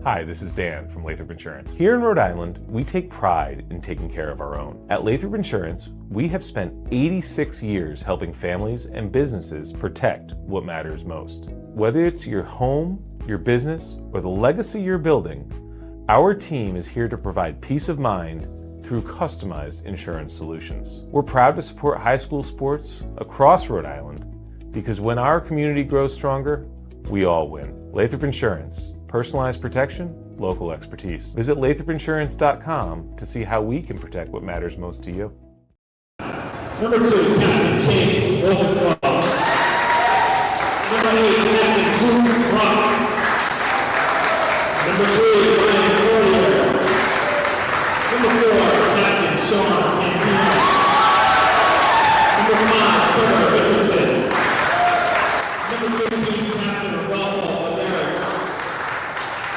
Hi, this is Dan from Lathrop Insurance. Here in Rhode Island, we take pride in taking care of our own. At Lathrop Insurance, we have spent 86 years helping families and businesses protect what matters most. Whether it's your home, your business, or the legacy you're building, our team is here to provide peace of mind through customized insurance solutions. We're proud to support high school sports across Rhode Island because when our community grows stronger, we all win. Lathrop Insurance. Personalized protection, local expertise. Visit lathropinsurance.com to see how we can protect what matters most to you. Number 2, Captain Chase Rosenthal. Number 8, Captain Boone Rock. Number 3, Ryan Corrier. Number 4, Captain Sean Cantina. Number 5, Trevor Richardson. Number 15, Captain Rodolfo Valderas.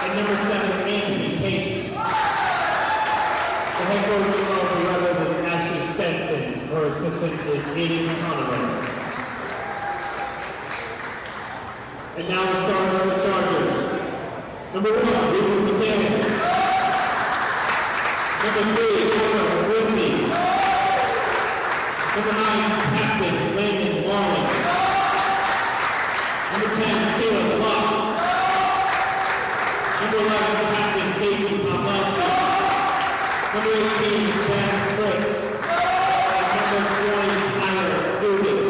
And number 7, Anthony Pates. The head coach of the Rebels is Ashley Stenson. Her assistant is Aiden Conaway. And now the stars for the Chargers. Number 1, Richard McCann. Number 3, Connor Lindsay. Number 9, Captain Landon Warren. Number 10, Caleb Locke. Number 11, Captain Casey Pawlowski. Number 18, Ben Fritz. And number 20, Tyler Lucas.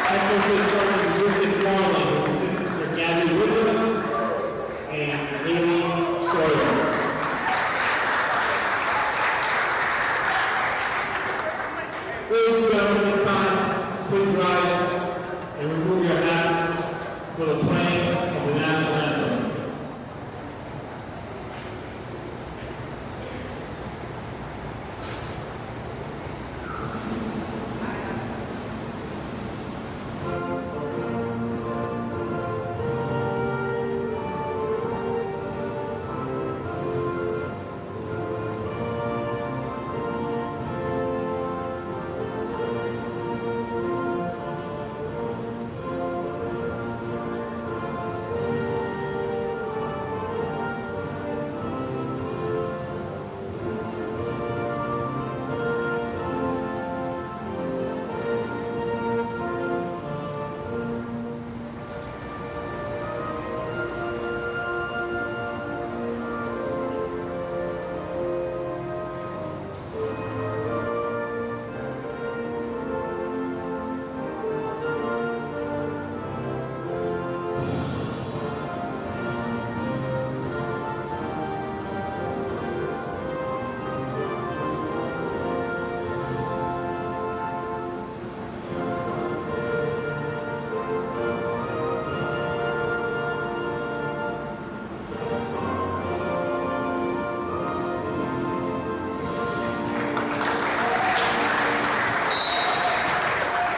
Head coach of the Chargers, Lucas Marlin. His assistants are Gabby Wisdom and Haley Sawyer. Ladies and gentlemen, it's time. Please rise and remove your hats for the playing of the national anthem.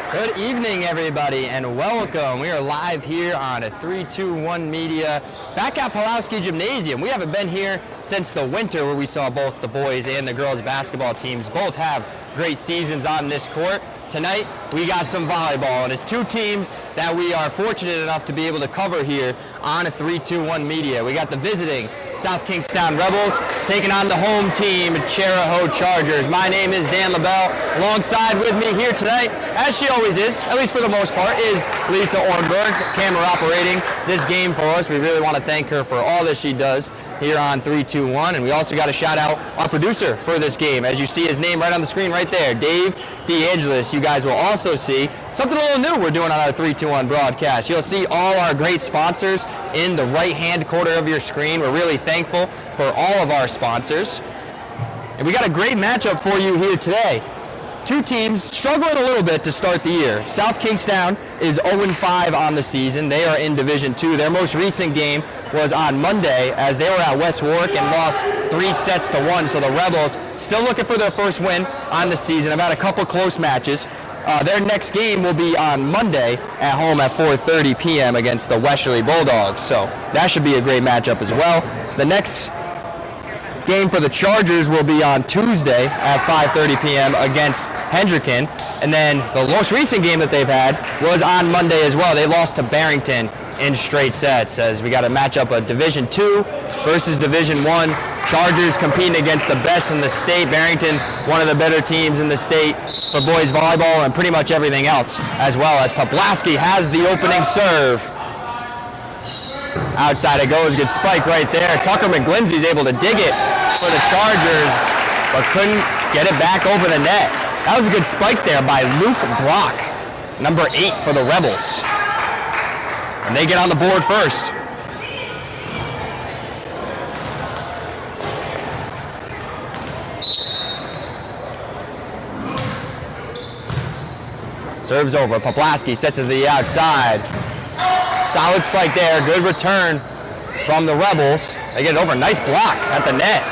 Good evening, everybody, and welcome. We are live here on a 321 Media back at Pawlowski Gymnasium. We haven't been here since the winter where we saw both the boys and the girls basketball teams both have great seasons on this court. Tonight, we got some volleyball, and it's two teams that we are fortunate enough to be able to cover here on a 321 Media. We got the visiting South Kingstown Rebels taking on the home team, Chariho Chargers. My name is Dan LaBelle. Alongside with me here tonight, as she always is, at least for the most part, is Lisa Ornberg, camera operating this game for us. We really want to thank her for all that she does here on 321. And we also got to shout out our producer for this game. As you see his name right on the screen right there, Dave DeAngelis. You guys will also see something a little new we're doing on our 321 broadcast. You'll see all our great sponsors in the right-hand corner of your screen. We're really thankful for all of our sponsors. And we got a great matchup for you here today. Two teams struggling a little bit to start the year. South Kingstown is 0-5 on the season. They are in Division II. Their most recent game was on Monday as they were at West Warwick and lost 3-1. So the Rebels still looking for their first win on the season. I've had a couple close matches. Their next game will be on Monday at home at 4:30 p.m. against the Westerly Bulldogs. So that should be a great matchup as well. The next game for the Chargers will be on Tuesday at 5:30 p.m. against Hendricken. And then the most recent game that they've had was on Monday as well. They lost to Barrington in straight sets as we got a matchup of Division II versus Division I. Chargers competing against the best in the state. Barrington, one of the better teams in the state for boys volleyball and pretty much everything else, as well as Poplasky has the opening serve. Outside it goes, good spike right there. Tucker McGlindsey's able to dig it for the Chargers, but couldn't get it back over the net. That was a good spike there by Luke Brock, number 8 for the Rebels. And they get on the board first. Serves over, Poplasky sets it to the outside. Solid spike there, good return from the Rebels. They get it over, nice block at the net.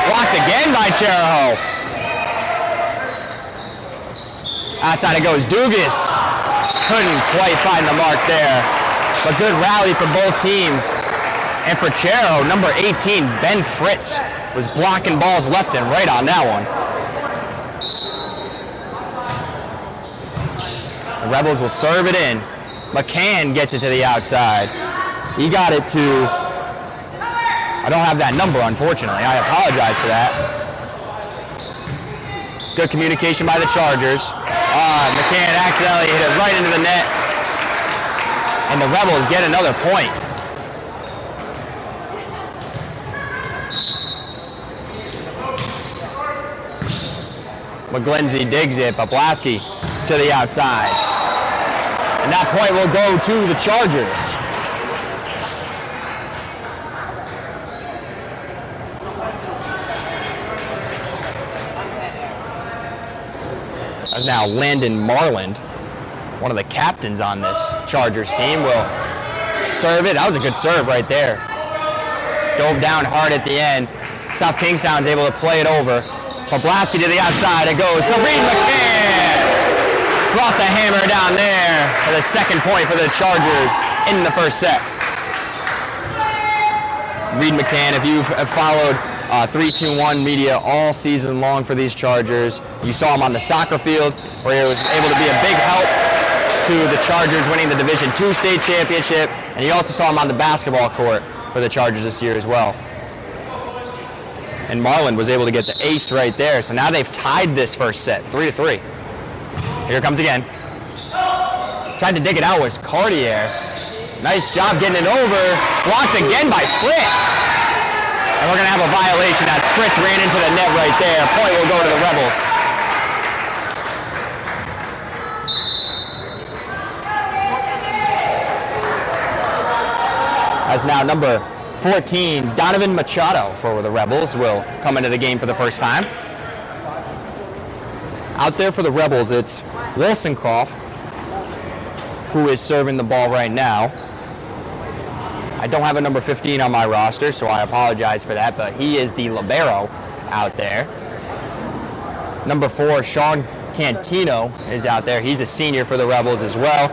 Blocked again by Chariho. Outside it goes, Dugas. Couldn't quite find the mark there, but good rally for both teams. And for Chariho, number 18, Ben Fritz, was blocking balls left and right on that one. The Rebels will serve it in. McCann gets it to the outside. He got it to, I don't have that number, unfortunately. I apologize for that. Good communication by the Chargers. McCann accidentally hit it right into the net. And the Rebels get another point. McGlindsey digs it, Poplasky to the outside. And that point will go to the Chargers. As now Landon Marland, one of the captains on this Chargers team, will serve it. That was a good serve right there. Dove down hard at the end. South Kingstown's able to play it over. Poplasky to the outside. It goes to Reed McCann. Brought the hammer down there for the second point for the Chargers in the first set. Reed McCann, if you have followed 3-2-1 media all season long for these Chargers, you saw him on the soccer field where he was able to be a big help to the Chargers winning the Division II state championship, and you also saw him on the basketball court for the Chargers this year as well. And Marland was able to get the ace right there, so now they've tied this first set, 3-3. Here it comes again. Tried to dig it out was Cartier. Nice job getting it over. Blocked again by Fritz. And we're going to have a violation as Fritz ran into the net right there. Point will go to the Rebels. As now number 14, Donovan Machado for the Rebels will come into the game for the first time. Out there for the Rebels, it's Wilsoncroft, who is serving the ball right now. I don't have a number 15 on my roster, so I apologize for that, but he is the libero out there. Number 4, Sean Cantino is out there. He's a senior for the Rebels as well.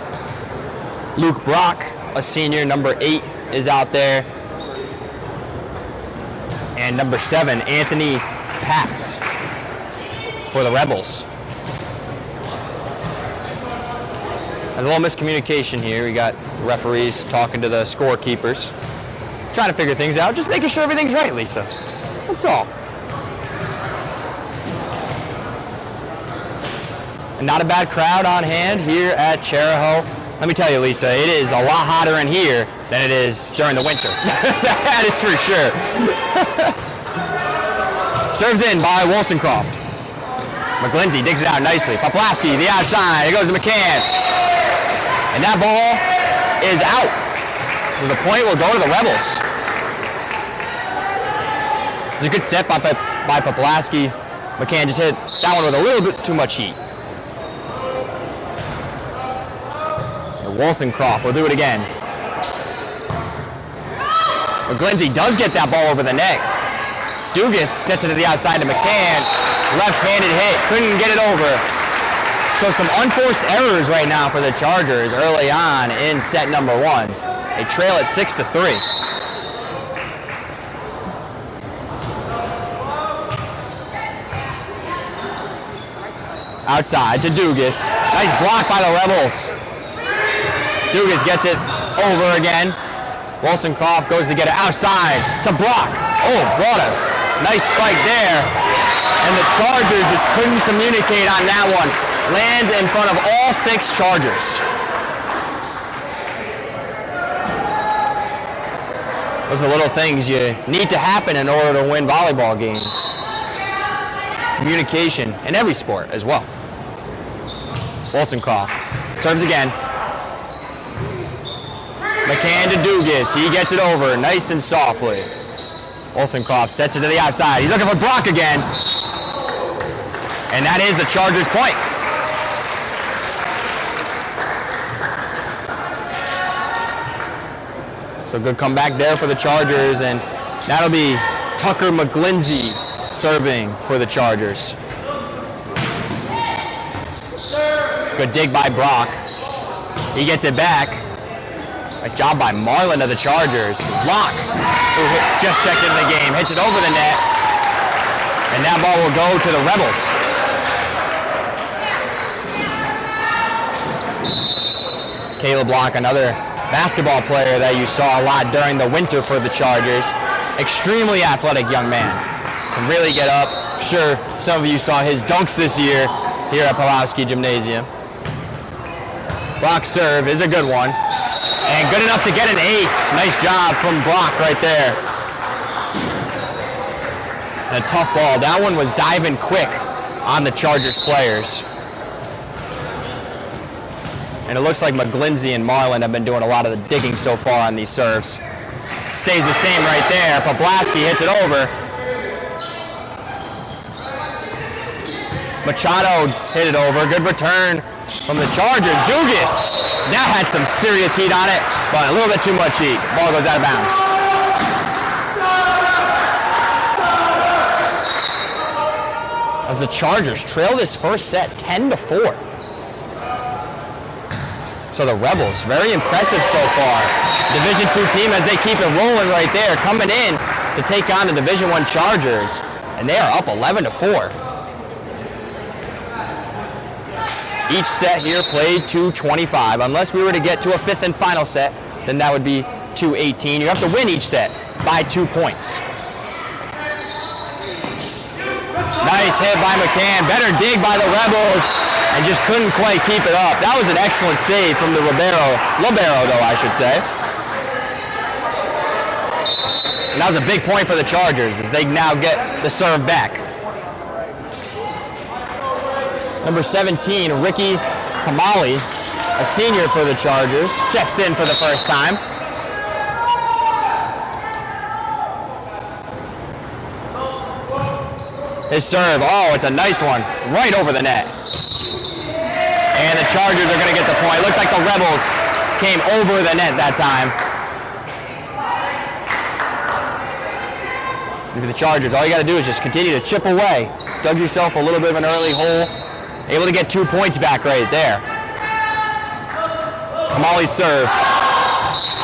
Luke Brock, a senior. Number 8 is out there. And number 7, Anthony Patz for the Rebels. There's a little miscommunication here. We got referees talking to the scorekeepers, trying to figure things out, just making sure everything's right, Lisa. That's all. And not a bad crowd on hand here at Chariho. Let me tell you, Lisa, it is a lot hotter in here than it is during the winter. That is for sure. Serves in by Wilsoncroft. McGlindsey digs it out nicely. Poplasky, the outside. It goes to McCann. And that ball is out. So the point will go to the Rebels. It's a good set by Poplasky. McCann just hit that one with a little bit too much heat. And Wilsoncroft will do it again. McGlindsey does get that ball over the net. Dugas sets it to the outside to McCann. Left-handed hit, couldn't get it over. So some unforced errors right now for the Chargers early on in set number 1. They trail at 6-3. Outside to Dugas. Nice block by the Rebels. Dugas gets it over again. Wollstonecroft goes to get it outside to Brock. Oh, what a nice spike there. And the Chargers just couldn't communicate on that one. Lands in front of all 6 Chargers. Those are little things you need to happen in order to win volleyball games. Communication in every sport as well. Wollstonecroft serves again. McCann to Dugas. He gets it over nice and softly. Wollstonecroft sets it to the outside. He's looking for Brock again. And that is the Chargers' point. So good comeback there for the Chargers, and that'll be Tucker McGlindsey serving for the Chargers. Good dig by Brock. He gets it back. Nice job by Marlin of the Chargers. Block, who just checked into the game, hits it over the net. And that ball will go to the Rebels. Caleb Block, another basketball player that you saw a lot during the winter for the Chargers. Extremely athletic young man. Can really get up. Sure, some of you saw his dunks this year here at Pulaski Gymnasium. Brock's serve is a good one. And good enough to get an ace. Nice job from Brock right there. And a tough ball. That one was diving quick on the Chargers players. And it looks like McGlindsey and Marlin have been doing a lot of the digging so far on these serves. Stays the same right there. Poblaski hits it over. Machado hit it over. Good return from the Chargers. Dugas now had some serious heat on it, but a little bit too much heat. Ball goes out of bounds. As the Chargers trail this first set 10-4. So the Rebels, very impressive so far. Division II team as they keep it rolling right there, coming in to take on the Division I Chargers, and they are up 11-4. Each set here played 2:25. Unless we were to get to a 5th and final set, then that would be 2:18. You have to win each set by 2 points. Nice hit by McCann. Better dig by the Rebels, and just couldn't quite keep it up. That was an excellent save from the libero though, I should say. And that was a big point for the Chargers as they now get the serve back. Number 17, Ricky Kamali, a senior for the Chargers, checks in for the first time. His serve, oh, it's a nice one, right over the net. And the Chargers are gonna get the point. Looks like the Rebels came over the net that time. And for the Chargers, all you gotta do is just continue to chip away. Dug yourself a little bit of an early hole. Able to get 2 points back right there. Kamali's serve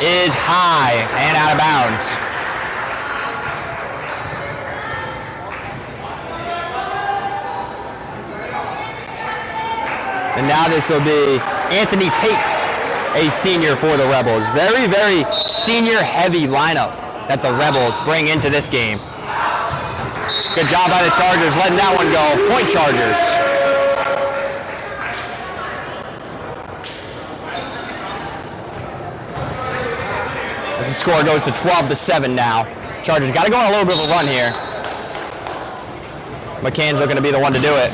is high and out of bounds. And now this will be Anthony Pates, a senior for the Rebels. Very, very senior-heavy lineup that the Rebels bring into this game. Good job by the Chargers letting that one go. Point Chargers. As the score goes to 12-7 now. Chargers got to go on a little bit of a run here. McCann's looking to be the one to do it.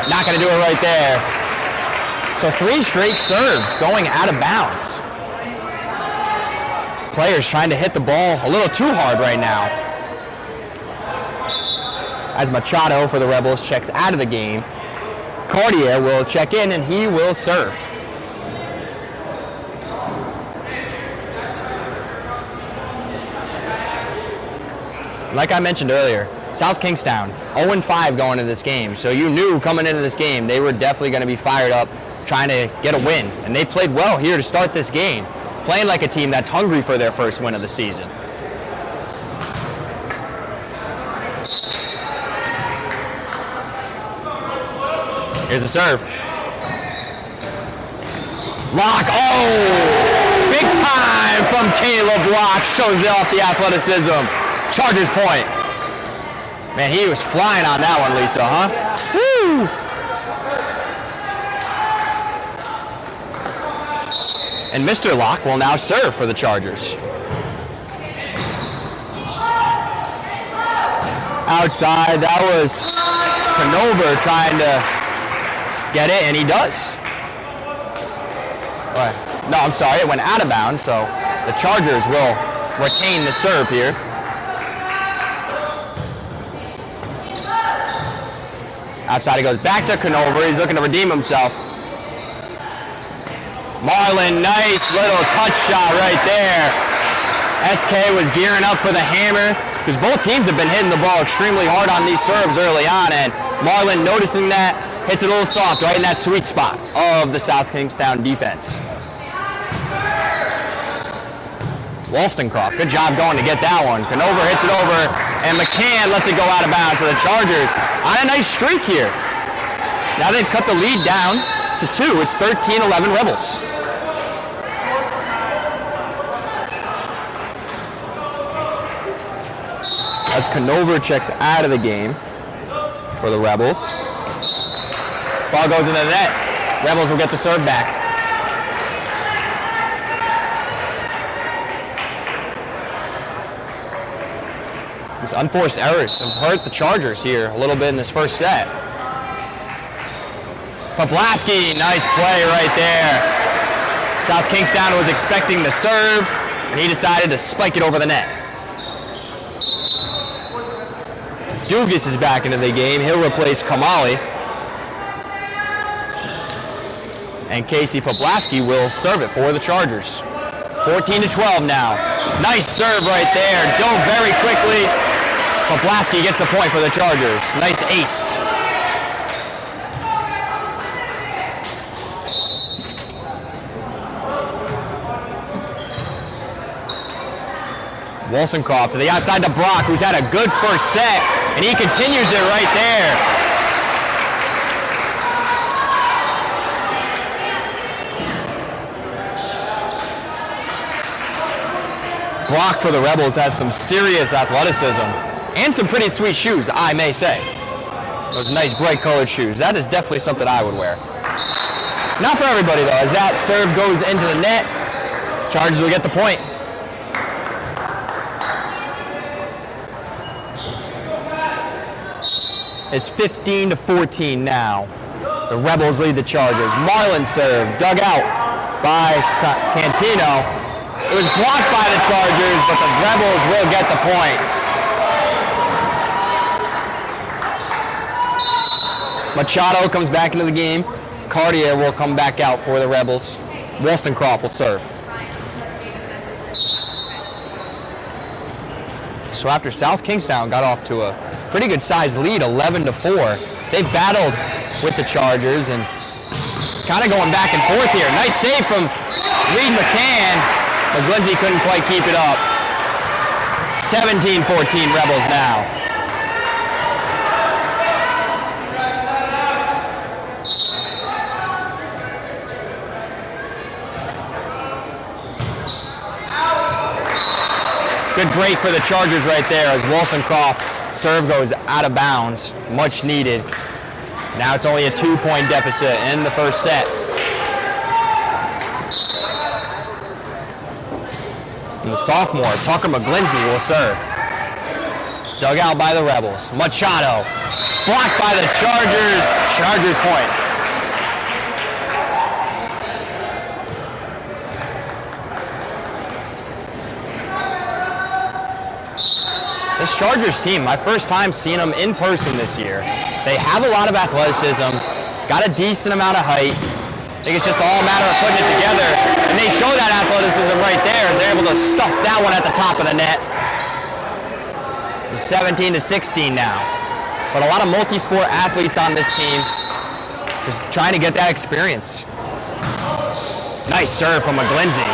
Not going to do it right there. So 3 straight serves going out of bounds. Players trying to hit the ball a little too hard right now. As Machado for the Rebels checks out of the game, Cartier will check in and he will serve. Like I mentioned earlier, South Kingstown 0-5 going into this game. So you knew coming into this game they were definitely going to be fired up trying to get a win. And they played well here to start this game, playing like a team that's hungry for their first win of the season. Here's the serve. Lock, oh! Big time from Caleb Lock. Shows off the athleticism. Chargers point. Man, he was flying on that one, Lisa, huh? Woo! And Mr. Lock will now serve for the Chargers. Outside, that was Conover trying to get it, and he does. No, I'm sorry, it went out of bounds, so the Chargers will retain the serve here. Outside, he goes back to Conover. He's looking to redeem himself. Marlin, nice little touch shot right there. SK was gearing up for the hammer because both teams have been hitting the ball extremely hard on these serves early on, and Marlin, noticing that, hits it a little soft right in that sweet spot of the South Kingstown defense. Wollstonecroft, good job going to get that one. Conover hits it over, and McCann lets it go out of bounds. So the Chargers on a nice streak here. Now they've cut the lead down to 2. It's 13-11 Rebels. As Conover checks out of the game for the Rebels. Ball goes into the net. Rebels will get the serve back. These unforced errors have hurt the Chargers here a little bit in this first set. Poplasky, nice play right there. South Kingstown was expecting the serve, and he decided to spike it over the net. Dugas is back into the game. He'll replace Kamali. And Casey Poplasky will serve it for the Chargers. 14-12 now. Nice serve right there. Dove very quickly. Poplasky gets the point for the Chargers. Nice ace. Wollstonecroft to the outside to Brock, who's had a good first set, and he continues it right there. Brock for the Rebels has some serious athleticism and some pretty sweet shoes, I may say. Those nice bright colored shoes. That is definitely something I would wear. Not for everybody though, as that serve goes into the net. Chargers will get the point. It's 15-14 now. The Rebels lead the Chargers. Marlin serve, dug out by Cantino. It was blocked by the Chargers, but the Rebels will get the point. Machado comes back into the game. Cartier will come back out for the Rebels. Wollstonecroft will serve. So after South Kingstown got off to a pretty good sized lead, 11-4, they battled with the Chargers and kind of going back and forth here. Nice save from Reed McCann, but Glindsey couldn't quite keep it up. 17-14 Rebels now. Good break for the Chargers right there as Wollstonecroft serve goes out of bounds, much needed. Now it's only a 2-point deficit in the first set. And the sophomore, Tucker McGlindsey, will serve. Dug out by the Rebels. Machado, blocked by the Chargers. Chargers point. This Chargers team, my first time seeing them in person this year. They have a lot of athleticism, got a decent amount of height. I think it's just all a matter of putting it together. And they show that athleticism right there. They're able to stuff that one at the top of the net. It's 17-16 now. But a lot of multi-sport athletes on this team, just trying to get that experience. Nice serve from McGlindsey.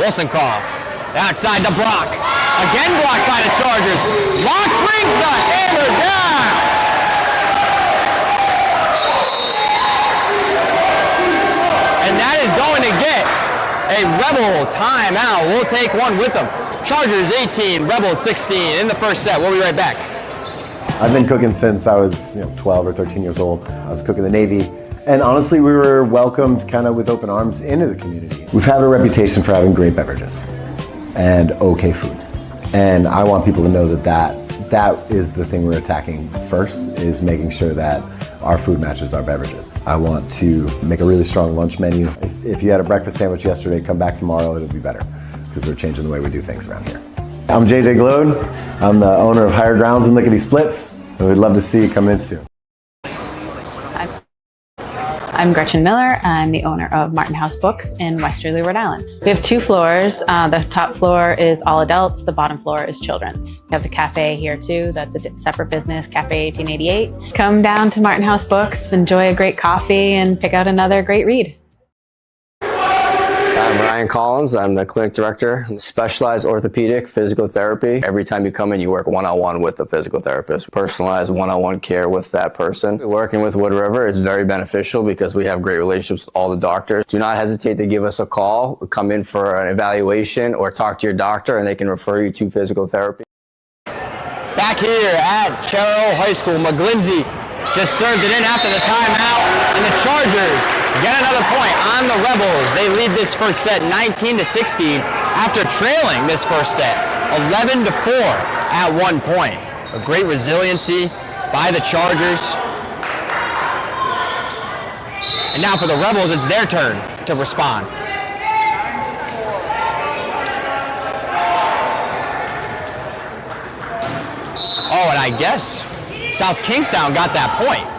Wollstonecroft, outside to Brock. Again blocked by the Chargers. Lock brings the hammer down. And that is going to get A Rebel timeout. We'll take one with them. Chargers 18, Rebels 16 in the first set. We'll be right back. I've been cooking since I was 12 or 13 years old. I was cooking the Navy. And honestly, we were welcomed kind of with open arms into the community. We've had a reputation for having great beverages and okay food. And I want people to know that is the thing we're attacking first, is making sure that our food matches our beverages. I want to make a really strong lunch menu. If you had a breakfast sandwich yesterday, come back tomorrow, it'll be better, because we're changing the way we do things around here. I'm JJ Glode. I'm the owner of Higher Grounds and Lickety Splits, and we'd love to see you come in soon. I'm Gretchen Miller. I'm the owner of Martin House Books in Westerly, Rhode Island. We have 2 floors. The top floor is all adults. The bottom floor is children's. We have the cafe here too. That's a separate business, Cafe 1888. Come down to Martin House Books, enjoy a great coffee, and pick out another great read. I'm Ryan Collins. I'm the clinic director, specialized orthopedic physical therapy. Every time you come in, you work one-on-one with the physical therapist. Personalized one-on-one care with that person. Working with Wood River is very beneficial because we have great relationships with all the doctors. Do not hesitate to give us a call, come in for an evaluation, or talk to your doctor, and they can refer you to physical therapy. Back here at Chariho High School, McGlindsey just served it in after the timeout, and the Chargers get another point on the Rebels. They lead this first set 19-16 after trailing this first set 11-4 at one point. A great resiliency by the Chargers. And now for the Rebels, it's their turn to respond. Oh, and I guess South Kingstown got that point.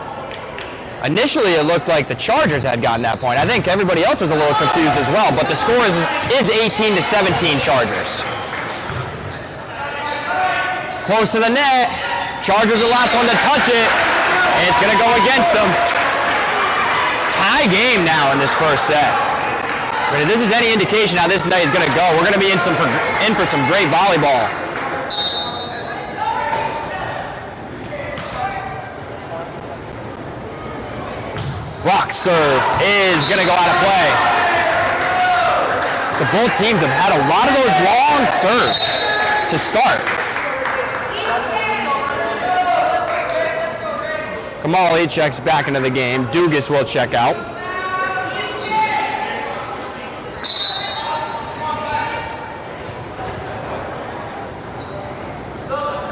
Initially, it looked like the Chargers had gotten that point. I think everybody else was a little confused as well, but the score is 18-17 Chargers. Close to the net. Chargers are the last one to touch it, and it's going to go against them. Tie game now in this first set. But if this is any indication how this night is going to go, we're going to be in for some great volleyball. Rock serve is going to go out of play. So both teams have had a lot of those long serves to start. Kamali checks back into the game. Dugas will check out.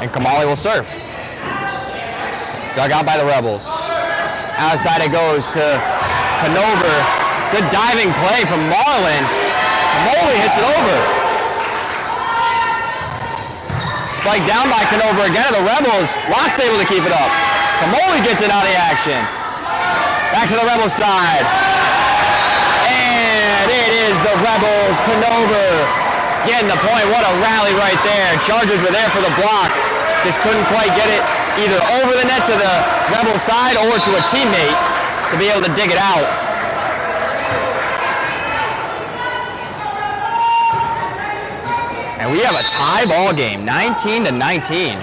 And Kamali will serve. Dug out by the Rebels. Outside it goes to Canover. Good diving play from Marlin. Kamali hits it over. Spiked down by Canover again to the Rebels. Locke's able to keep it up. Kamali gets it out of the action. Back to the Rebels side. And it is the Rebels. Canover getting the point. What a rally right there. Chargers were there for the block. Just couldn't quite get it either over the net to the Rebel side or to a teammate to be able to dig it out. And we have a tie ball game, 19-19.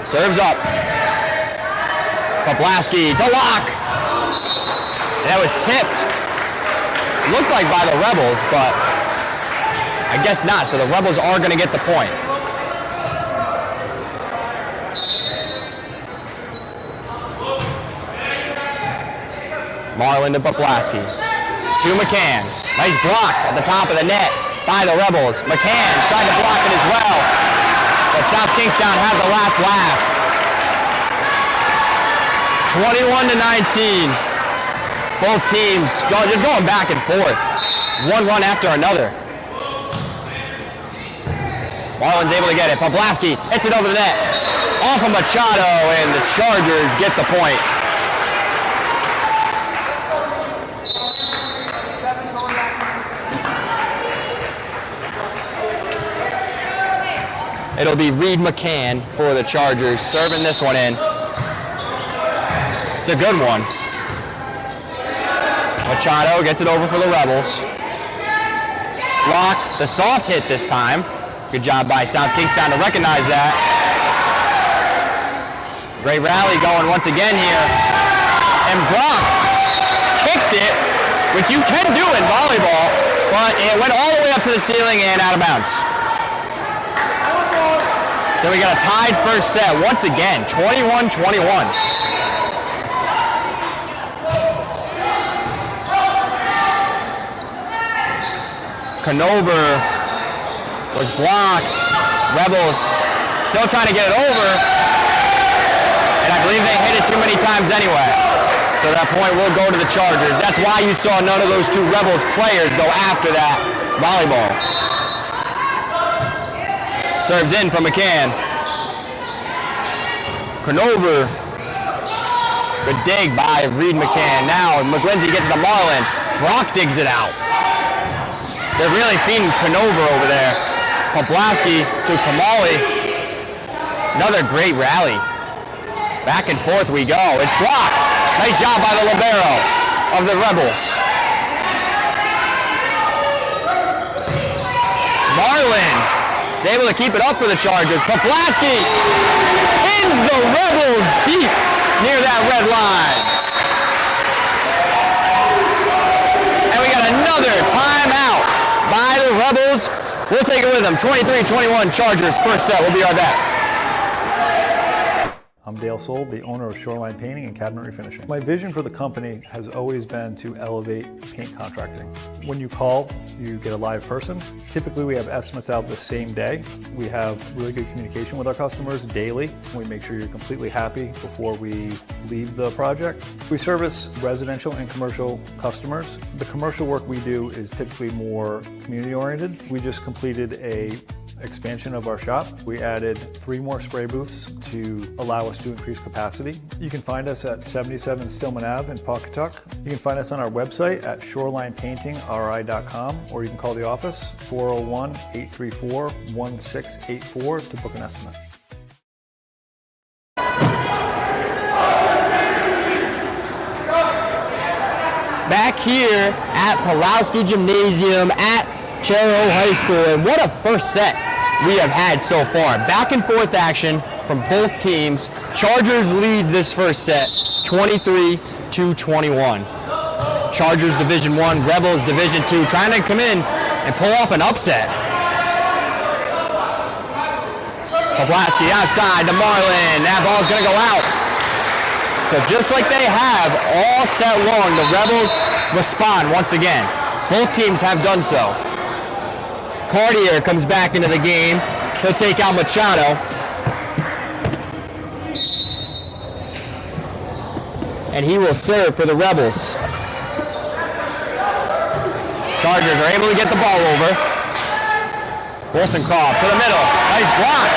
Serves up. Poplasky to Locke. And that was tipped. Looked like by the Rebels, but I guess not. So the Rebels are going to get the point. Marlin to Poplasky. To McCann. Nice block at the top of the net by the Rebels. McCann tried to block it as well. But South Kingstown had the last laugh. 21-19. Both teams just going back and forth. One run after another. Marlin's able to get it. Poplasky hits it over the net. Off of Machado, and the Chargers get the point. It'll be Reed McCann for the Chargers, serving this one in. It's a good one. Machado gets it over for the Rebels. Locke, the soft hit this time. Good job by South Kingstown to recognize that. Great rally going once again here. And Brock kicked it, which you can do in volleyball. but it went all the way up to the ceiling and out of bounds. So we got a tied first set once again, 21-21. Conover was blocked. Rebels still trying to get it over. And I believe they hit it too many times anyway. So that point will go to the Chargers. That's why you saw none of those two Rebels players go after that volleyball. Serves in from McCann. Conover. Good dig by Reed McCann. Now McGlindsey gets it to Marlin. Brock digs it out. They're really feeding Conover over there. Poblaski to Kamali. Another great rally. Back and forth we go. It's blocked. Nice job by the libero of the Rebels. Marlin is able to keep it up for the Chargers. Poblaski pins the Rebels deep near that red line. And we got another timeout by the Rebels. We'll take it with them. 23-21 Chargers first set. We'll be right back. I'm Dale Sold, the owner of Shoreline Painting and Cabinet Refinishing. My vision for the company has always been to elevate paint contracting. When you call, you get a live person. Typically, we have estimates out the same day. We have really good communication with our customers daily. We make sure you're completely happy before we leave the project. We service residential and commercial customers. The commercial work we do is typically more community-oriented. We just completed a expansion of our shop. We added 3 more spray booths to allow us to increase capacity. You can find us at 77 Stillman Ave in Pawcatuck. You can find us on our website at shorelinepaintingri.com, or you can call the office 401-834-1684 to book an estimate. Back here at Pulowski Gymnasium at Chariho High School, and what a first set we have had so far. Back and forth action from both teams. Chargers lead this first set 23-21. Chargers Division I, Rebels Division II, trying to come in and pull off an upset. Poblaski outside to Marlin. That ball's gonna go out. So just like they have all set long, the Rebels respond once again. Both teams have done so. Cartier comes back into the game. He'll take out Machado. And he will serve for the Rebels. Chargers are able to get the ball over. Wollstonecroft to the middle. Nice block.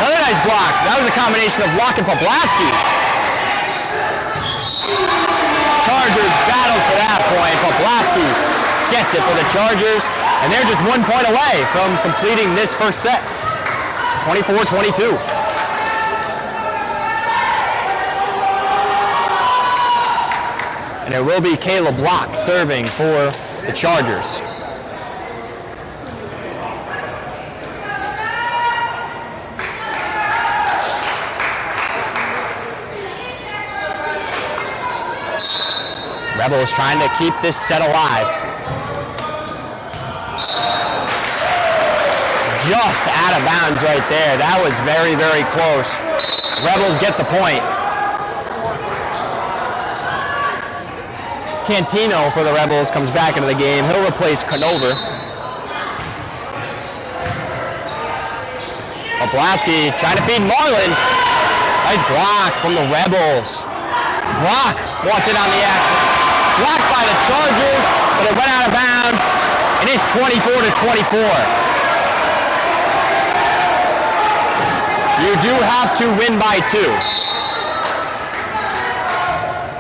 Another nice block. That was a combination of Block and Poblaski. Chargers battle for that point. Poblaski gets it for the Chargers, and they're just 1 point away from completing this first set. 24-22. And it will be Kayla Block serving for the Chargers. Rebels trying to keep this set alive. Just out of bounds right there. That was very, very close. Rebels get the point. Cantino for the Rebels comes back into the game. He'll replace Conover. Poblaski trying to feed Marlin. Nice block from the Rebels. Brock wants it on the action. Blocked by the Chargers, but it went out of bounds. It is 24-24. You do have to win by 2.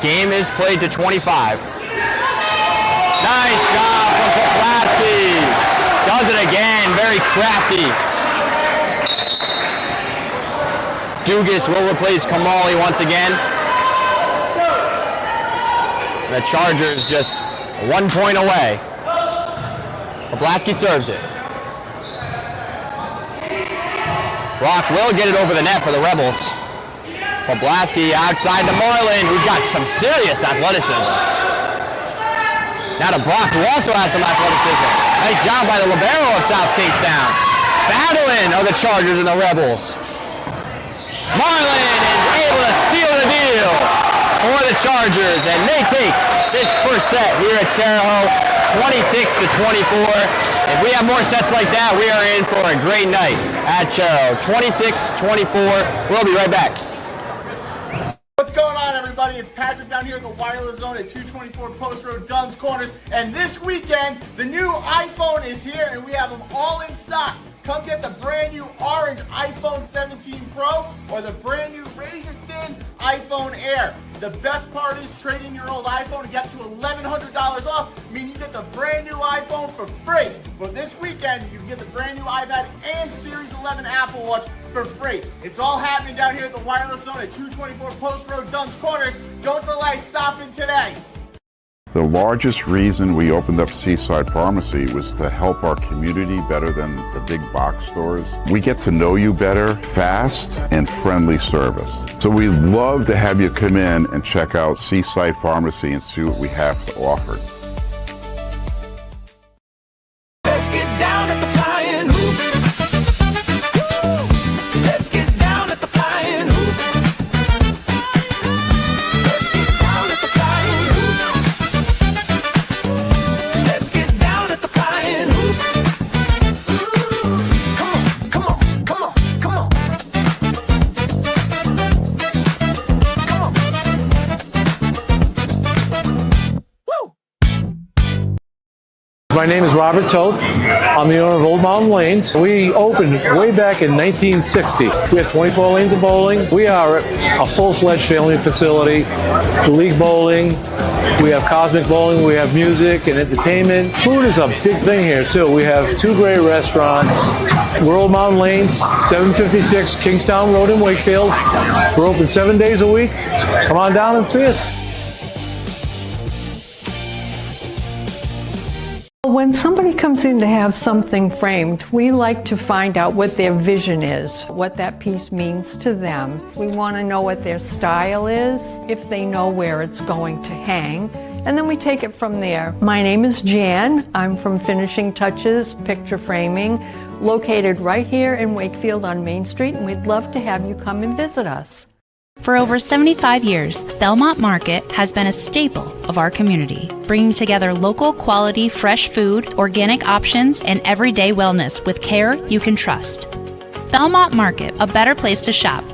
Game is played to 25. Nice job from Poblaski. Does it again, very crafty. Dugas will replace Kamali once again. The Chargers just 1 point away. Poblaski serves it. Brock will get it over the net for the Rebels. Poblaski outside to Marlin, who's got some serious athleticism. Now to Brock, who also has some athleticism. Nice job by the libero of South Kingstown. Battling of the Chargers and the Rebels. Marlin is able to seal the deal for the Chargers, and they take this first set here at Chariho, 26-24. If we have more sets like that, we are in for a great night at Chariho. 26-24. We'll be right back. What's going on, everybody? It's Patrick down here at the Wireless Zone at 224 Post Road, Dunn's Corners. And this weekend, the new iPhone is here, and we have them all in stock. Come get the brand new orange iPhone 17 Pro or the brand new razor-thin iPhone Air. The best part is trading your old iPhone and get up to $1,100 off, meaning you get the brand new iPhone for free. But this weekend, you can get the brand new iPad and Series 11 Apple Watch for free. It's all happening down here at the Wireless Zone at 224 Post Road, Dunn's Corners. Don't delay, stop in today. The largest reason we opened up Seaside Pharmacy was to help our community better than the big box stores. We get to know you better, fast and friendly service. So we'd love to have you come in and check out Seaside Pharmacy and see what we have to offer. Let's get down at the flying hoop. Let's get down at the flying hoop. Let's get down at the flying hoop. Let's get down at the flying hoop. Come on, come on, come on, come on. My name is Robert Toth. I'm the owner of Old Mountain Lanes. We opened way back in 1960. We have 24 lanes of bowling. We are a full-fledged family facility. League bowling. We have cosmic bowling. We have music and entertainment. Food is a big thing here too. We have two great restaurants. We're Old Mountain Lanes, 756 Kingstown Road in Wakefield. We're open 7 days a week. Come on down and see us. When somebody comes in to have something framed, we like to find out what their vision is, what that piece means to them. We want to know what their style is, if they know where it's going to hang, and then we take it from there. My name is Jan. I'm from Finishing Touches Picture Framing, located right here in Wakefield on Main Street, and we'd love to have you come and visit us. For over 75 years, Belmont Market has been a staple of our community, bringing together local quality, fresh food, organic options, and everyday wellness with care you can trust. Belmont Market, a better place to shop.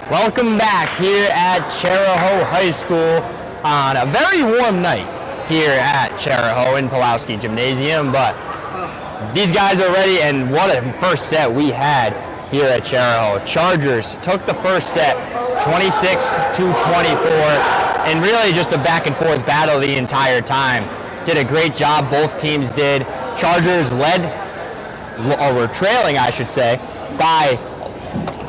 Welcome back here at Chariho High School on a very warm night here at Chariho in Pulaski Gymnasium, but these guys are ready, and what a first set we had here at Chariho. Chargers took the first set 26-24, and really just a back and forth battle the entire time. Did a great job, both teams did. Chargers led, or were trailing I should say, by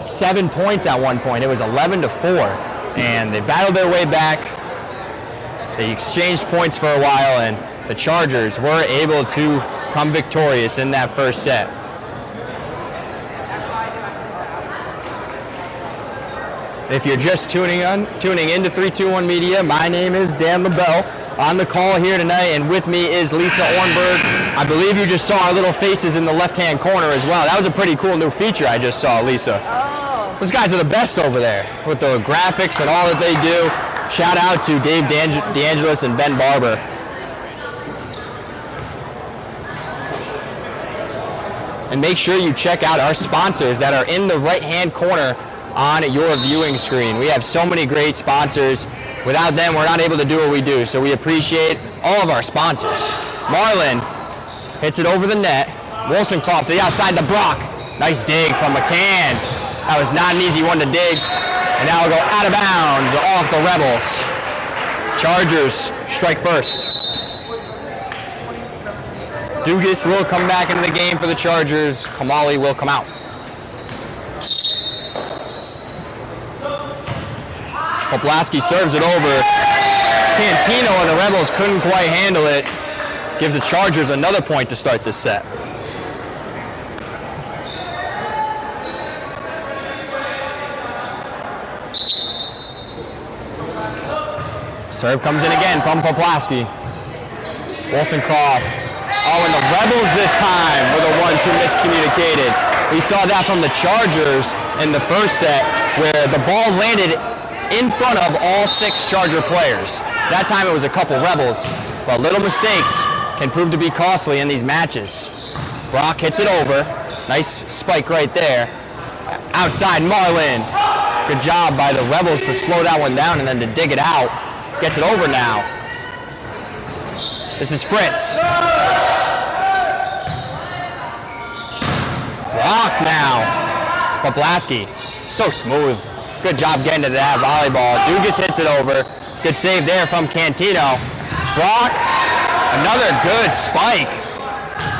7 points at one point. It was 11-4, and they battled their way back. They exchanged points for a while, and the Chargers were able to come victorious in that first set. If you're just tuning into 321 Media, my name is Dan LaBelle. On the call here tonight, and with me is Lisa Ornberg. I believe you just saw our little faces in the left-hand corner as well. That was a pretty cool new feature I just saw, Lisa. Oh. Those guys are the best over there with the graphics and all that they do. Shout out to Dave DeAngelis and Ben Barber. And make sure you check out our sponsors that are in the right-hand corner on your viewing screen. We have so many great sponsors. Without them, we're not able to do what we do, so we appreciate all of our sponsors. Marlin hits it over the net. Wollstonecroft to the outside to Brock. Nice dig from McCann. That was not an easy one to dig. And now we'll go out of bounds off the Rebels. Chargers strike first. Dugas will come back into the game for the Chargers. Kamali will come out. Poplaski serves it over. Cantino and the Rebels couldn't quite handle it. Gives the Chargers another point to start this set. Serve comes in again from Poplaski. Wollstonecroft. Oh, and the Rebels this time were the ones who miscommunicated. We saw that from the Chargers in the first set where the ball landed in front of all 6 Charger players. That time it was a couple Rebels, but little mistakes can prove to be costly in these matches. Brock hits it over. Nice spike right there. Outside Marlin. Good job by the Rebels to slow that one down and then to dig it out. Gets it over now. This is Fritz. Brock now. Poplaski. So smooth. Good job getting to that volleyball. Dugas hits it over. Good save there from Cantino. Brock, another good spike.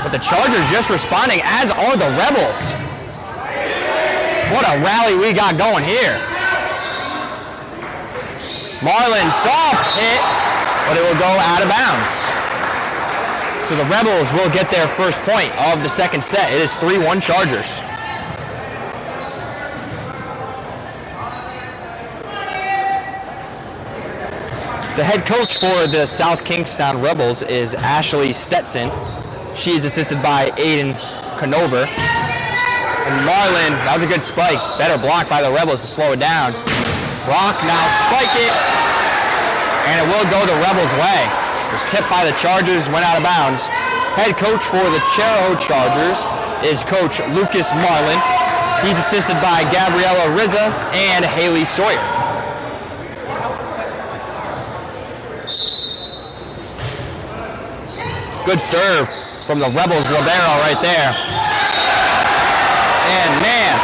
But the Chargers just responding, as are the Rebels. What a rally we got going here. Marlin, soft hit, but it will go out of bounds. So the Rebels will get their first point of the second set. It is 3-1 Chargers. The head coach for the South Kingstown Rebels is Ashley Stetson. She's assisted by Aiden Conover. And Marlin, that was a good spike. Better block by the Rebels to slow it down. Brock now spike it, and it will go the Rebels' way. It was tipped by the Chargers, went out of bounds. Head coach for the Chariho Chargers is Coach Lucas Marlin. He's assisted by Gabriella Rizza and Haley Sawyer. Good serve from the Rebels' libero right there. And man,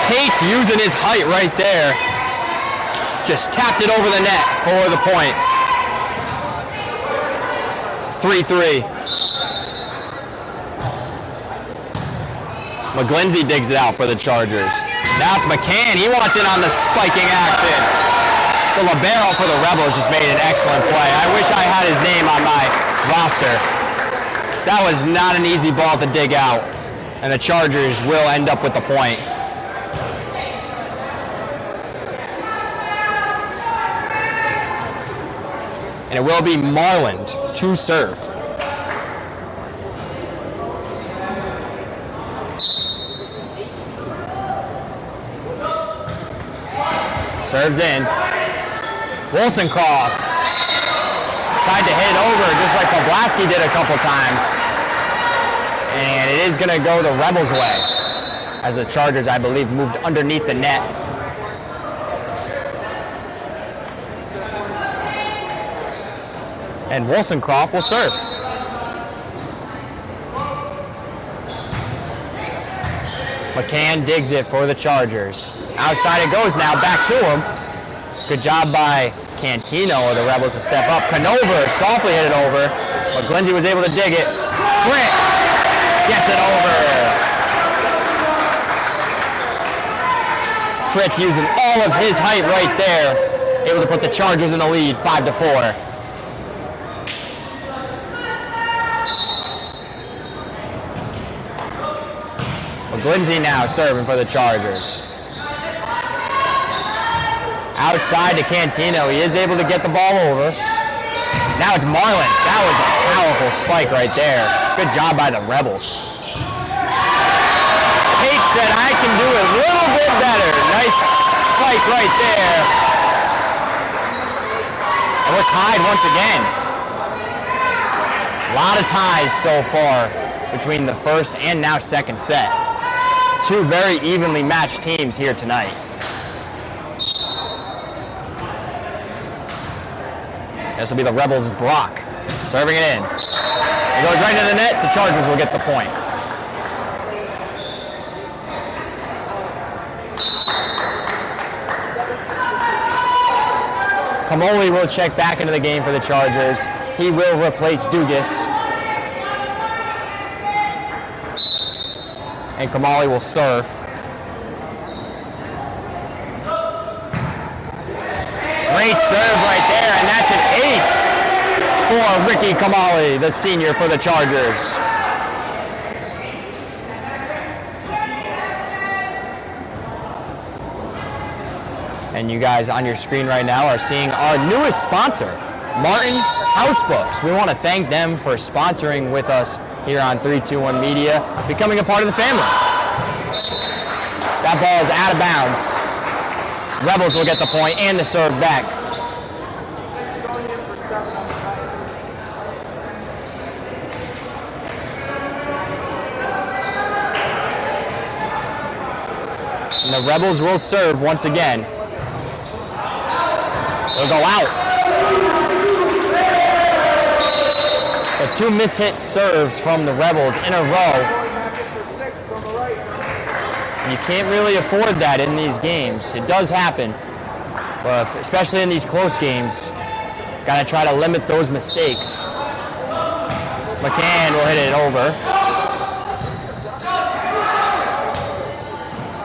Pate's using his height right there. Just tapped it over the net for the point. 3-3. McGlindsey digs it out for the Chargers. Now it's McCann. He wants in on the spiking action. The libero for the Rebels just made an excellent play. I wish I had his name on my roster. That was not an easy ball to dig out, and the Chargers will end up with the point. And it will be Marland to serve. Serves in. Wollstonecroft tried to hit it over just like Poplaski did a couple times. And it is going to go the Rebels' way as the Chargers, I believe, moved underneath the net. And Wollstonecroft will serve. McCann digs it for the Chargers. Outside it goes now, back to him. Good job by Cantino or the Rebels to step up. Conover softly hit it over, but Glendy was able to dig it. Fritz gets it over. Fritz using all of his height right there, able to put the Chargers in the lead, 5-4. Glindsey now serving for the Chargers. Outside to Cantino. He is able to get the ball over. Now it's Marlin. That was a powerful spike right there. Good job by the Rebels. Pate said, I can do it a little bit better. Nice spike right there. And we're tied once again. A lot of ties so far between the first and now second set. Two very evenly matched teams here tonight. This will be the Rebels' Brock serving it in. It goes right into the net. The Chargers will get the point. Kamoli will check back into the game for the Chargers. He will replace Dugas. And Kamali will serve. Great serve right there, and that's an ace for Ricky Kamali, the senior for the Chargers. And you guys on your screen right now are seeing our newest sponsor Martin House Books. We want to thank them for sponsoring with us here on 321 Media, becoming a part of the family. That ball is out of bounds. Rebels will get the point and the serve back. And the Rebels will serve once again. They'll go out. The 2 mishit serves from the Rebels in a row. You can't really afford that in these games. It does happen, but especially in these close games, gotta try to limit those mistakes. McCann will hit it over.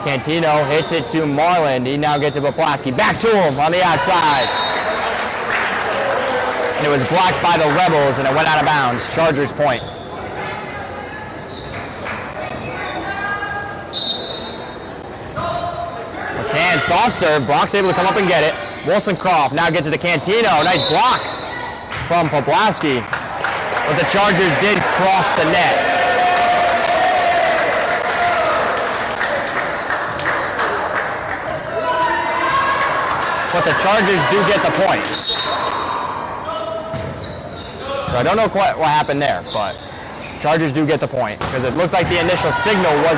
Cantino hits it to Marlin. He now gets to Poplaski. Back to him on the outside. And it was blocked by the Rebels and it went out of bounds. Chargers point. McCann soft serve. Brock's able to come up and get it. Wilson-Croft now gets it to Cantino. Nice block from Poplaski. But the Chargers did cross the net. But the Chargers do get the point. So I don't know quite what happened there, but Chargers do get the point because it looked like the initial signal was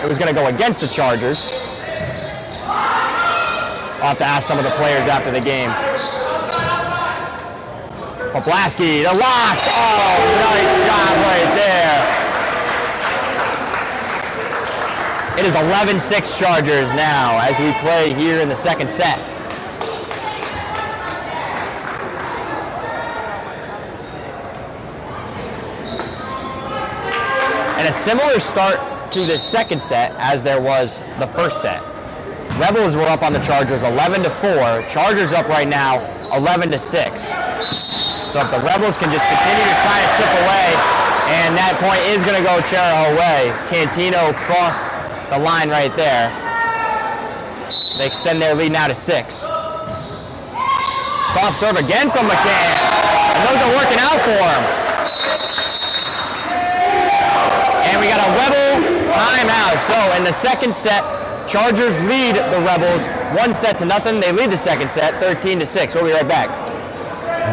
it was going to go against the Chargers. I'll have to ask some of the players after the game. Poplaski, the lock! Oh, nice job right there. It is 11-6 Chargers now as we play here in the second set. And a similar start to the second set as there was the first set. Rebels were up on the Chargers 11-4. Chargers up right now 11-6. So if the Rebels can just continue to try to chip away, and that point is going to go Chariho way. Cantino crossed the line right there. They extend their lead now to 6. Soft serve again from McCann. And those are working out for him. And we got a Rebel timeout. So in the second set, Chargers lead the Rebels 1-0. They lead the second set 13-6. We'll be right back.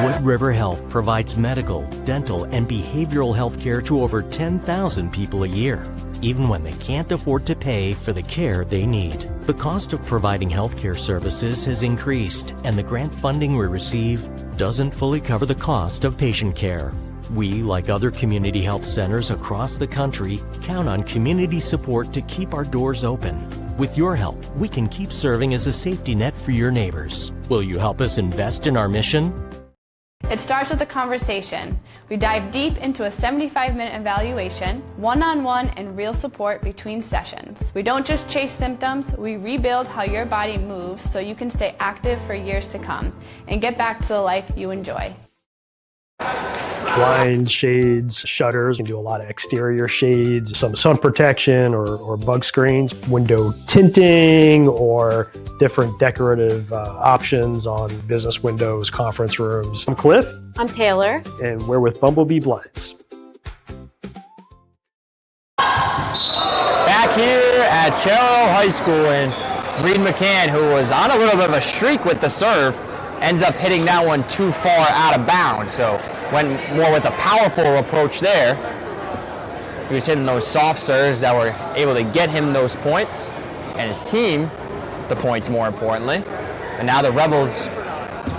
Wood River Health provides medical, dental, and behavioral health care to over 10,000 people a year, even when they can't afford to pay for the care they need. The cost of providing health care services has increased, and the grant funding we receive doesn't fully cover the cost of patient care. We, like other community health centers across the country, count on community support to keep our doors open. With your help, we can keep serving as a safety net for your neighbors. Will you help us invest in our mission? It starts with a conversation. We dive deep into a 75-minute evaluation, one-on-one and real support between sessions. We don't just chase symptoms, we rebuild how your body moves so you can stay active for years to come and get back to the life you enjoy. Blinds, shades, shutters. You can do a lot of exterior shades, some sun protection or bug screens, window tinting, or different decorative options on business windows, conference rooms. I'm Cliff. I'm Taylor. And we're with Bumblebee Blinds. Back here at Chariho High School, and Reed McCann, who was on a little bit of a streak with the serve, ends up hitting that one too far out of bounds. So went more with a powerful approach there. He was hitting those soft serves that were able to get him those points, and his team the points more importantly. And now the Rebels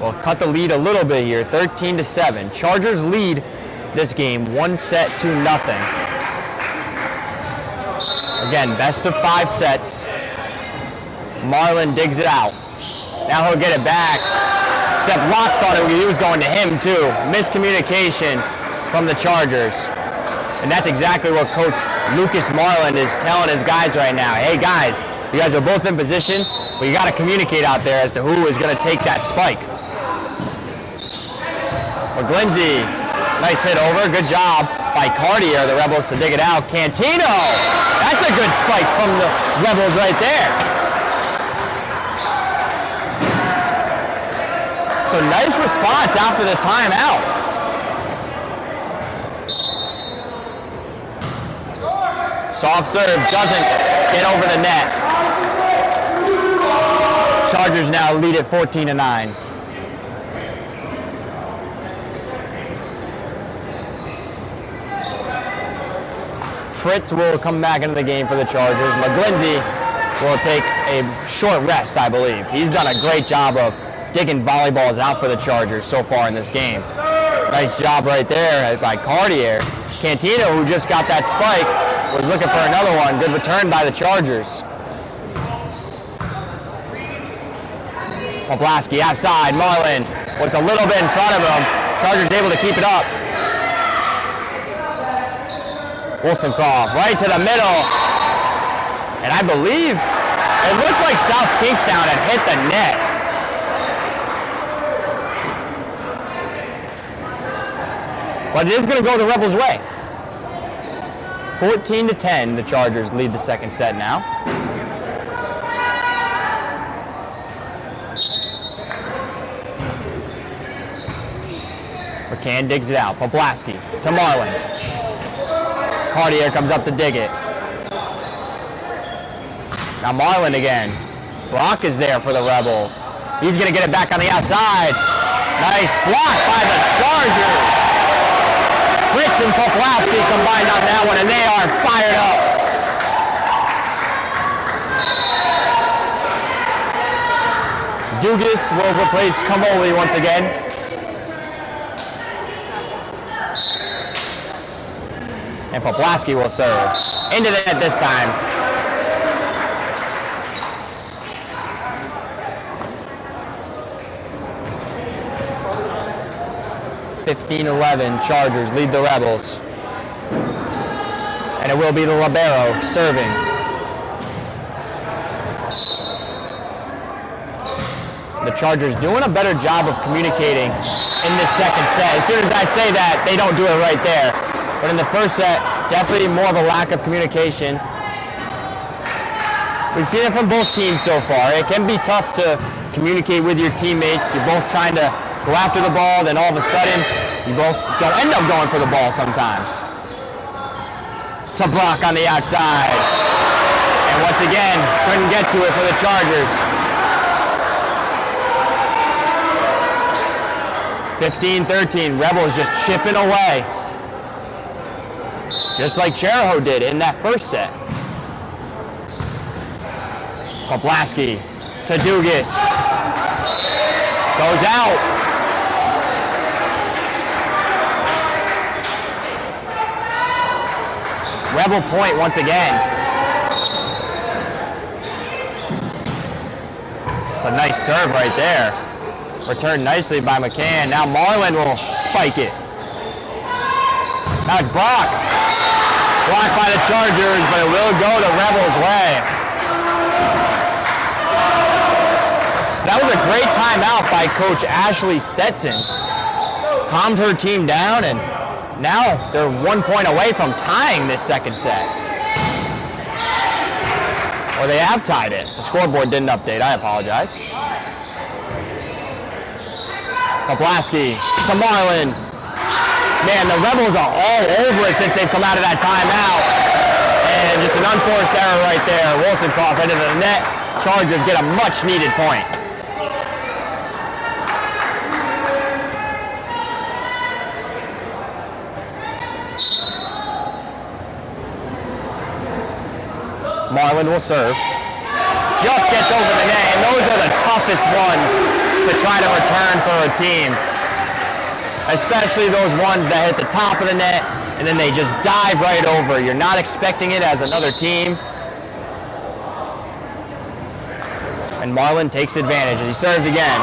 will cut the lead a little bit here, 13-7. Chargers lead this game 1-0. Again, best of 5 sets. Marlin digs it out. Now he'll get it back. Except Locke thought he was going to him too. Miscommunication from the Chargers. And that's exactly what Coach Lucas Marlin is telling his guys right now. Hey guys, you guys are both in position, but you got to communicate out there as to who is going to take that spike. McGlindsey, nice hit over. Good job by Cartier, the Rebels, to dig it out. Cantino, that's a good spike from the Rebels right there. So nice response after the timeout. Soft serve doesn't get over the net. Chargers now lead at 14-9. Fritz will come back into the game for the Chargers. McGlindsey will take a short rest, I believe. He's done a great job of digging volleyballs out for the Chargers so far in this game. Nice job right there by Cartier. Cantino, who just got that spike, was looking for another one. Good return by the Chargers. Poblaski outside. Marlin was a little bit in front of him. Chargers able to keep it up. Wollstonecroft right to the middle. And I believe it looked like South Kingstown had hit the net. But it is going to go the Rebels' way. 14-10, the Chargers lead the second set now. McCann digs it out. Poblaski to Marland. Cartier comes up to dig it. Now Marland again. Brock is there for the Rebels. He's going to get it back on the outside. Nice block by the Chargers. Fritz and Poblaski combined on that one, and they are fired up. Dugas will replace Kamoli once again. And Poblaski will serve. Into the net this time. (15-11) Chargers lead the Rebels. And it will be the libero serving. The Chargers doing a better job of communicating in this second set. As soon as I say that, they don't do it right there. But in the first set, definitely more of a lack of communication. We've seen it from both teams so far. It can be tough to communicate with your teammates. You're both trying to go after the ball, then all of a sudden, you both don't end up going for the ball sometimes. To Brock on the outside. And once again, couldn't get to it for the Chargers. 15-13, Rebels just chipping away. Just like Chariho did in that first set. Poblaski to Dugas. Goes out. Rebel point once again. It's a nice serve right there. Returned nicely by McCann. Now Marlin will spike it. Now it's Brock. Blocked by the Chargers, but it will go the Rebels' way. So that was a great timeout by Coach Ashley Stetson. Calmed her team down, and now they're 1 point away from tying this second set. Or they have tied it. The scoreboard didn't update. I apologize. Poblaski to Marlin. Man, the Rebels are all over it since they've come out of that timeout. And just an unforced error right there. Wollstonecroft into the net. Chargers get a much-needed point. Marlin will serve. Just gets over the net, and those are the toughest ones to try to return for a team. Especially those ones that hit the top of the net, and then they just dive right over. You're not expecting it as another team. And Marlin takes advantage as he serves again.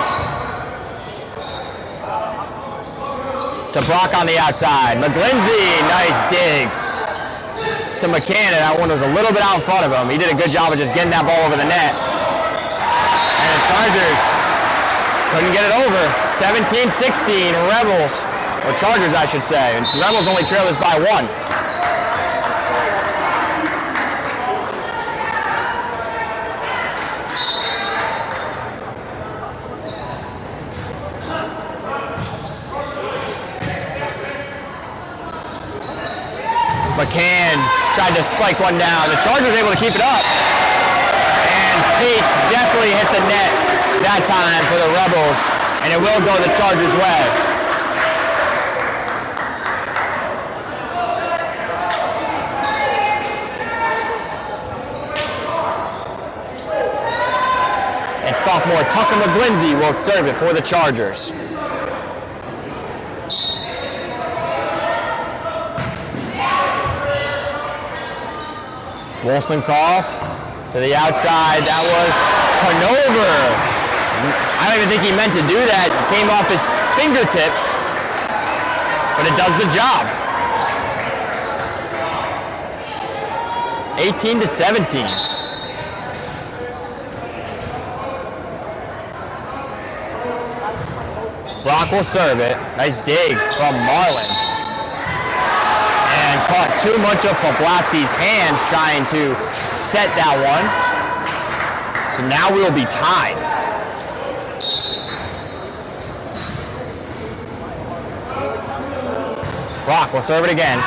To Brock on the outside. McGlindsey, nice dig. To McCann, and that one was a little bit out in front of him. He did a good job of just getting that ball over the net. And the Chargers couldn't get it over. 17-16, Rebels. Or Chargers, I should say. And Rebels only trail this by 1. McCann tried to spike one down. The Chargers able to keep it up. And Pates definitely hit the net that time for the Rebels, and it will go the Chargers' way. And sophomore Tucker McGlindsey will serve it for the Chargers. Wollstonecroft to the outside. That was Hanover. I don't even think he meant to do that. It came off his fingertips, but it does the job. 18-17. Brock will serve it. Nice dig from Marlin. And caught too much of Poblaski's hands trying to set that one. So now we'll be tied. Brock will serve it again.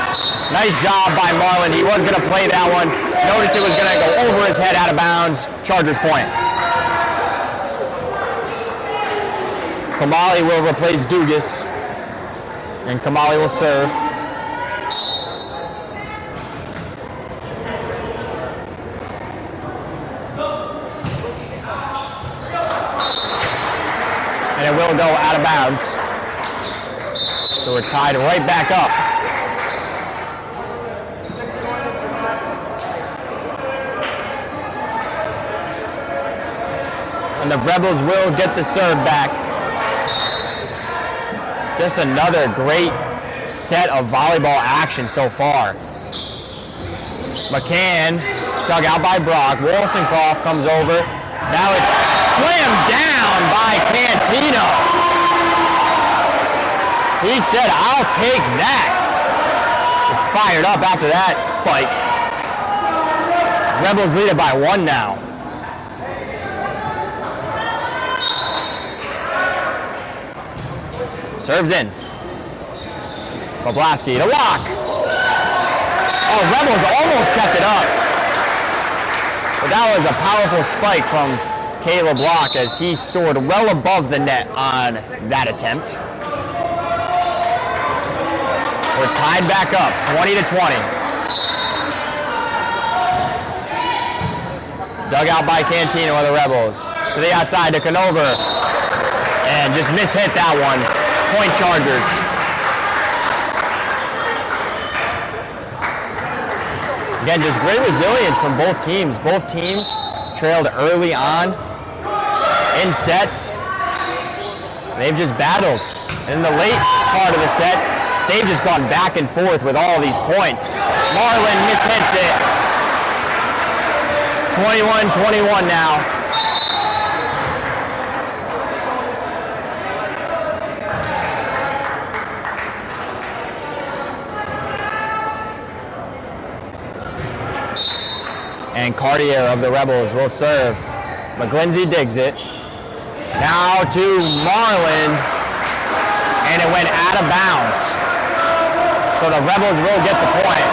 Nice job by Marlin. He was going to play that one. Noticed it was going to go over his head out of bounds. Chargers point. Kamali will replace Dugas. And Kamali will serve. And it will go out of bounds. So we're tied right back up. And the Rebels will get the serve back. Just another great set of volleyball action so far. McCann dug out by Brock. Wollstonecroft comes over. Now it's slammed down by Cantino. He said, I'll take that. Fired up after that spike. Rebels lead it by 1 now. Serves in. Poblaski to walk. Oh, Rebels almost kept it up. But that was a powerful spike from Caleb Block as he soared well above the net on that attempt. We're tied back up, 20-20. Dug out by Cantino of the Rebels. To the outside to Conover. And just mishit that one. Point Chargers. Again, just great resilience from both teams. Both teams trailed early on in sets. They've just battled. In the late part of the sets, they've just gone back and forth with all these points. Marlin mishits it. 21-21 now. And Cartier of the Rebels will serve. McGlindsey digs it. Now to Marlin. And it went out of bounds. So the Rebels will get the point.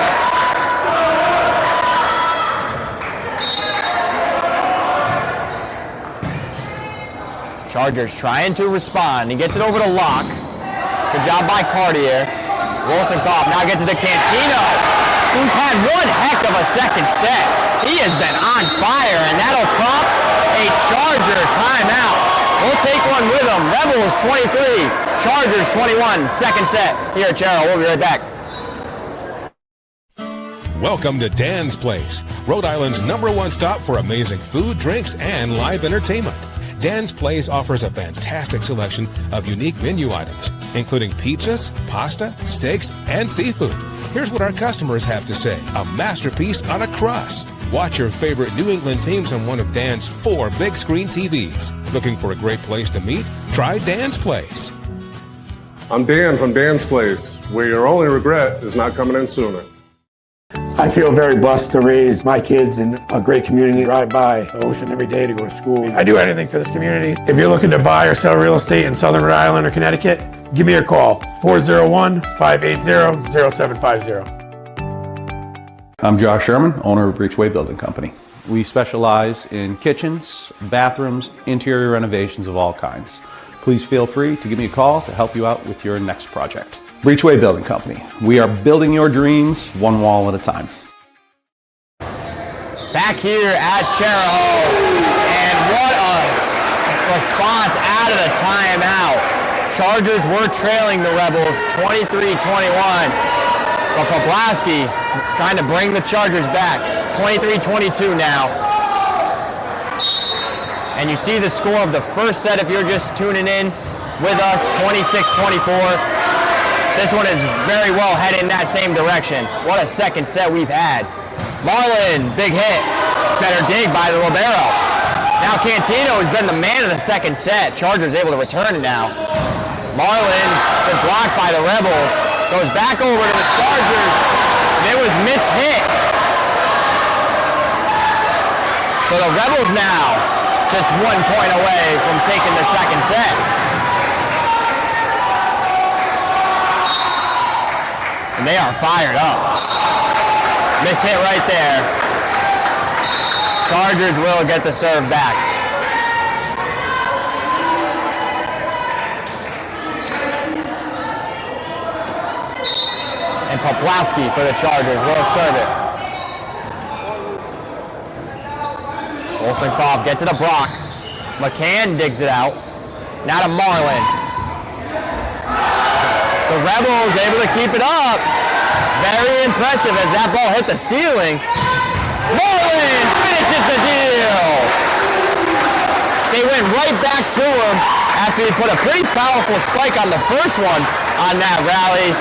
Chargers trying to respond. He gets it over to Locke. Good job by Cartier. Wollstonecroft now gets it to Cantino, who's had one heck of a second set. He has been on fire, and that'll prompt a Charger timeout. We'll take one with them. Rebels 23, Chargers 21, second set here at Chariho. We'll be right back. Welcome to Dan's Place, Rhode Island's #1 stop for amazing food, drinks, and live entertainment. Dan's Place offers a fantastic selection of unique menu items, including pizzas, pasta, steaks, and seafood. Here's what our customers have to say: a masterpiece on a crust. Watch your favorite New England teams on one of Dan's 4 big screen TVs. Looking for a great place to meet? Try Dan's Place. I'm Dan from Dan's Place, where your only regret is not coming in sooner. I feel very blessed to raise my kids in a great community. Drive by the ocean every day to go to school. I do anything for this community. If you're looking to buy or sell real estate in Southern Rhode Island or Connecticut, give me a call, 401-580-0750. I'm Josh Sherman, owner of Breachway Building Company. We specialize in kitchens, bathrooms, interior renovations of all kinds. Please feel free to give me a call to help you out with your next project. Breachway Building Company. We are building your dreams one wall at a time. Back here at Chariho, and what a response out of the timeout. Chargers were trailing the Rebels 23-21. But Poplawski trying to bring the Chargers back. 23-22 now. And you see the score of the first set if you're just tuning in with us, 26-24. This one is very well headed in that same direction. What a second set we've had. Marlin, big hit. Better dig by the libero. Now Cantino has been the man of the second set. Chargers able to return it now. Marlin, been blocked by the Rebels. Goes back over to the Chargers. It was mishit. So the Rebels now just 1 point away from taking the second set. And they are fired up. Mishit right there. Chargers will get the serve back. And Poplawski for the Chargers will serve it. Wolstenkopf gets it to Brock. McCann digs it out. Now to Marlin. The Rebels able to keep it up. Very impressive as that ball hit the ceiling. Marlin finishes the deal. They went right back to him after he put a pretty powerful spike on the first one on that rally.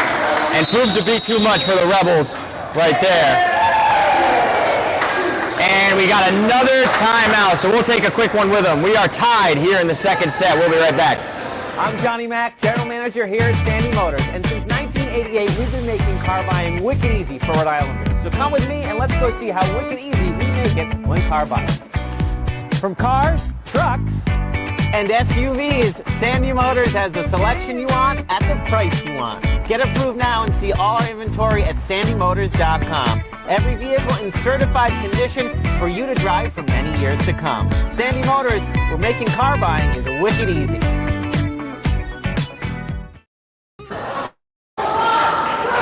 And proved to be too much for the Rebels right there. And we got another timeout, so we'll take a quick one with them. We are tied here in the second set. We'll be right back. I'm Johnny Mack, General Manager here at Sandy Motors, and since 1988, we've been making car buying wicked easy for Rhode Islanders. So come with me and let's go see how wicked easy we make it when car buying. From cars, trucks, and SUVs, Sandy Motors has the selection you want at the price you want. Get approved now and see all our inventory at sandymotors.com. Every vehicle in certified condition for you to drive for many years to come. Sandy Motors, we're making car buying is wicked easy.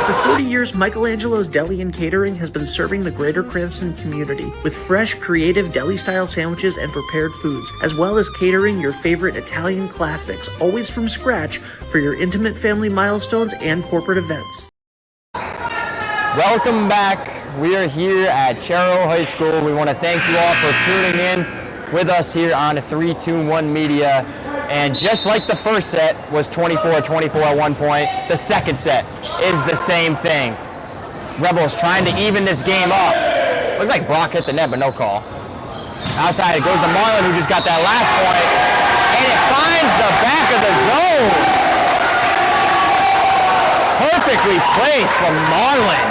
For 40 years, Michelangelo's Deli and Catering has been serving the greater Cranston community with fresh, creative deli-style sandwiches and prepared foods, as well as catering your favorite Italian classics, always from scratch for your intimate family milestones and corporate events. Welcome back. We are here at Chariho High School. We want to thank you all for tuning in with us here on 321 Media. And just like the first set was 24-24 at one point, the second set is the same thing. Rebels trying to even this game up. Looked like Brock hit the net, but no call. Outside it goes to Marlin, who just got that last point. And it finds the back of the zone. Perfectly placed from Marlin.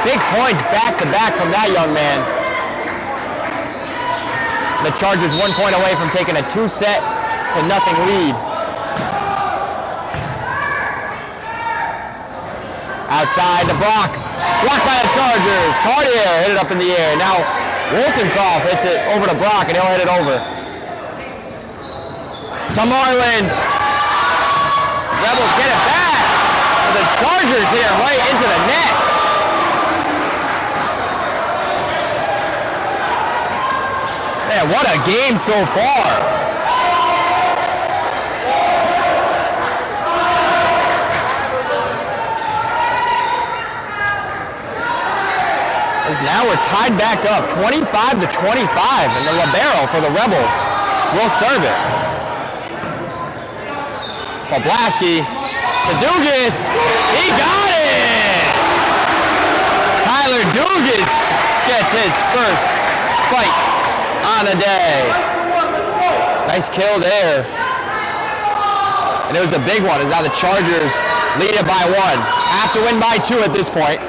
Big points back to back from that young man. The Chargers 1 point away from taking a 2-set to nothing lead. Outside to Brock. Blocked by the Chargers. Cartier hit it up in the air. Now Wolstenkopf hits it over to Brock and he'll hit it over. To Marlin. Rebels get it back. The Chargers hit it right into the net. Man, what a game so far. As now we're tied back up, 25-25, and the libero for the Rebels will serve it. Poplawski to Dugas. He got it! Tyler Dugas gets his first spike on the day. Nice kill there. And it was a big one, as now the Chargers lead it by 1. Have to win by 2 at this point.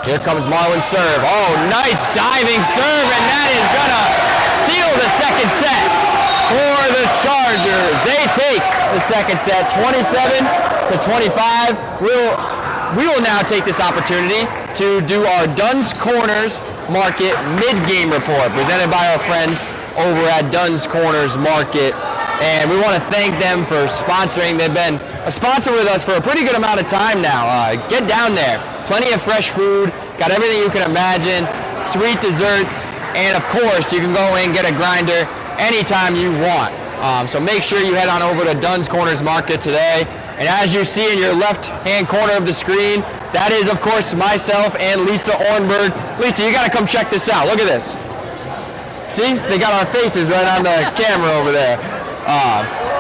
Here comes Marlin's serve. Oh, nice diving serve, and that is gonna seal the second set for the Chargers. They take the second set, 27-25. We'll we will now take this opportunity to do our Dunn's Corners Market mid-game report presented by our friends over at Dunn's Corners Market. And we want to thank them for sponsoring. They've been a sponsor with us for a pretty good amount of time now. Get down there. Plenty of fresh food, got everything you can imagine, sweet desserts, and of course you can go in and get a grinder anytime you want. So make sure you head on over to Dunn's Corners Market today. And as you see in your left-hand corner of the screen, that is, of course, myself and Lisa Ornberg. Lisa, you got to come check this out. Look at this. See? They got our faces right on the camera over there.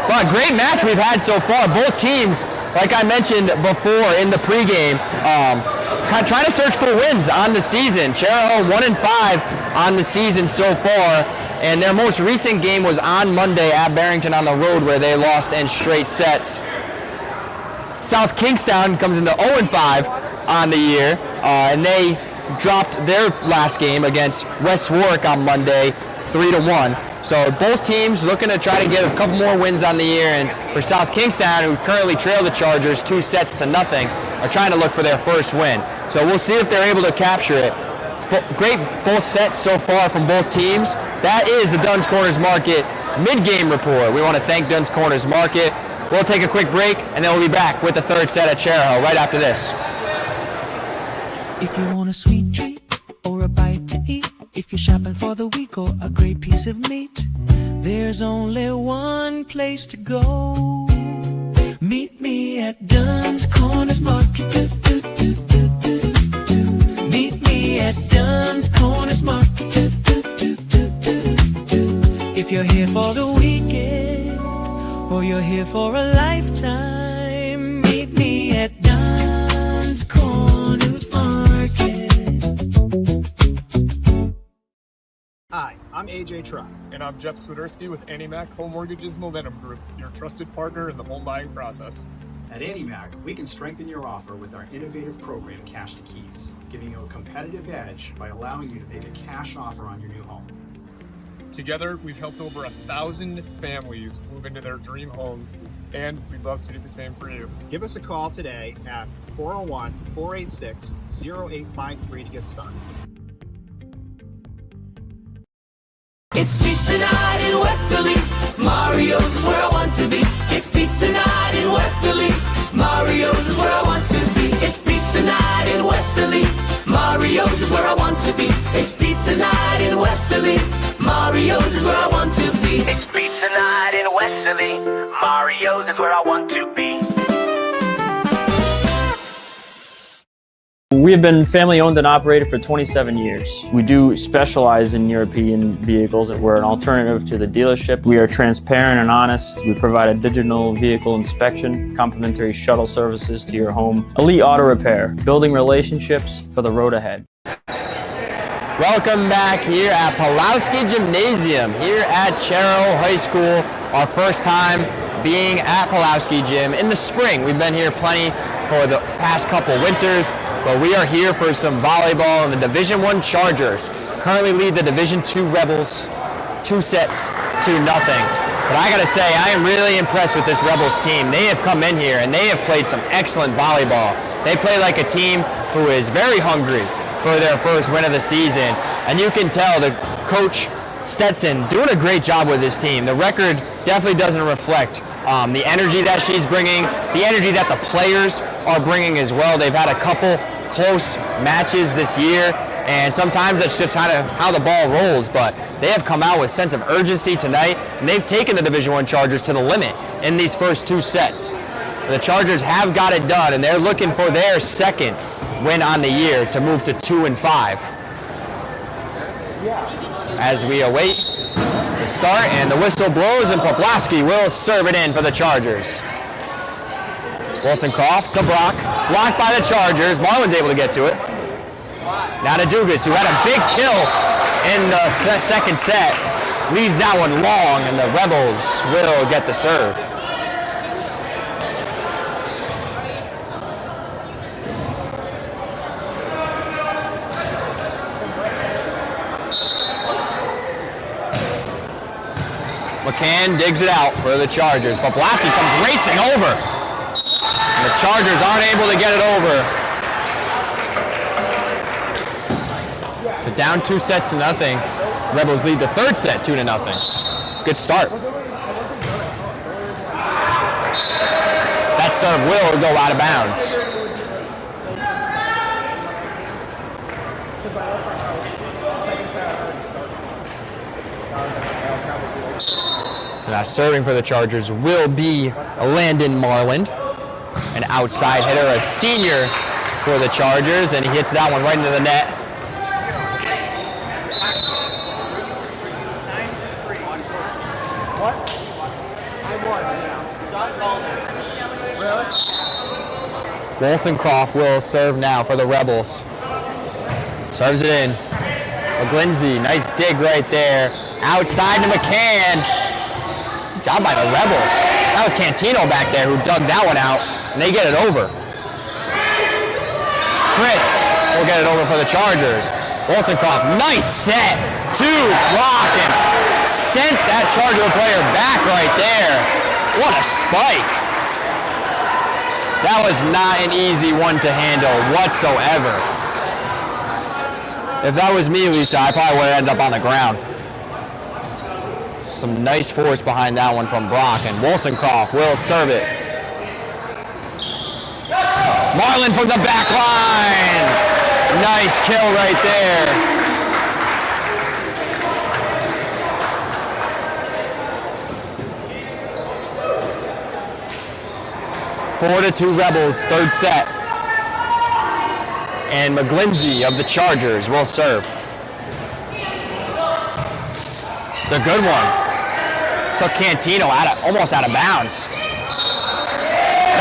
But great match we've had so far. Both teams, like I mentioned before in the pregame, trying to search for wins on the season. Chariho 1-5 on the season so far. And their most recent game was on Monday at Barrington on the road, where they lost in straight sets. South Kingstown comes into 0-5 on the year, and they dropped their last game against West Warwick on Monday, 3-1. So both teams looking to try to get a couple more wins on the year, and for South Kingstown, who currently trail the Chargers 2-0, are trying to look for their first win. So we'll see if they're able to capture it. Great both sets so far from both teams. That is the Dunn's Corners Market mid-game report. We want to thank Dunn's Corners Market. We'll take a quick break, and then we'll be back with the third set at Chariho right after this. If you want a sweet treat or a bite to eat, if you're shopping for the week or a great piece of meat, there's only one place to go. Meet me at Dunn's Corners Market. Meet me at Dunn's Corners Market. If you're here for the weekend or you're here for a lifetime, meet me at Dunn's Corners Market. Hi, I'm AJ Truck. And I'm Jeff Swiderski with AnnieMac Home Mortgage's Momentum Group, your trusted partner in the home buying process. At AnnieMac, we can strengthen your offer with our innovative program, Cash to Keys, giving you a competitive edge by allowing you to make a cash offer on your new home. Together, we've helped over 1,000 families move into their dream homes, and we'd love to do the same for you. Give us a call today at 401-486-0853 to get started. It's pizza night in Westerly. Mario's is where I want to be. It's pizza night in Westerly. Mario's is where I want to be. It's pizza night in Westerly. Mario's is where I want to be. It's pizza night in Westerly. Mario's is where I want to be. It's pizza night in Westerly. Mario's is where I want to be. We have been family owned and operated for 27 years. We do specialize in European vehicles. We're an alternative to the dealership. We are transparent and honest. We provide a digital vehicle inspection, complimentary shuttle services to your home, elite auto repair, building relationships for the road ahead. Welcome back here at Pulaski Gymnasium here at Chariho High School. Our first time being at Pulaski Gym in the spring. We've been here plenty for the past couple winters, but we are here for some volleyball, and the Division I Chargers currently lead the Division II Rebels 2-0. But I gotta say, I am really impressed with this Rebels team. They have come in here and they have played some excellent volleyball. They play like a team who is very hungry for their first win of the season, and you can tell the coach Stetson doing a great job with this team. The record definitely doesn't reflect the energy that she's bringing, the energy that the players are bringing as well. They've had a couple close matches this year, and sometimes that's just kind of how the ball rolls, but they have come out with a sense of urgency tonight, and they've taken the Division I Chargers to the limit in these first two sets. The Chargers have got it done, and they're looking for their second win on the year to move to 2-5. As we await the start, and the whistle blows, and Poplaski will serve it in for the Chargers. Wilson-Croft to Brock, blocked by the Chargers. Marlin's able to get to it. Now to Dugas, who had a big kill in the second set, leaves that one long, and the Rebels will get the serve. McCann digs it out for the Chargers. Poplaski comes racing over. And the Chargers aren't able to get it over. So down 2 sets to nothing. Rebels lead the third set 2-0. Good start. That serve will go out of bounds. So now serving for the Chargers will be Landon Marland, an outside hitter, a senior for the Chargers, and he hits that one right into the net. Wollstonecroft will serve now for the Rebels. Serves it in. McGlindsey, nice dig right there. Outside to McCann. Good job by the Rebels. That was Cantino back there who dug that one out, and they get it over. Fritz will get it over for the Chargers. Wollstonecroft, nice set. 2 block and sent that Charger player back right there. What a spike. That was not an easy one to handle whatsoever. If that was me, Lisa, I probably would have ended up on the ground. Some nice force behind that one from Brock, and Wollstonecroft will serve it. Marlin from the back line. Nice kill right there. 4-2 Rebels, third set. And McGlindsey of the Chargers will serve. It's a good one. Took Cantino almost out of bounds.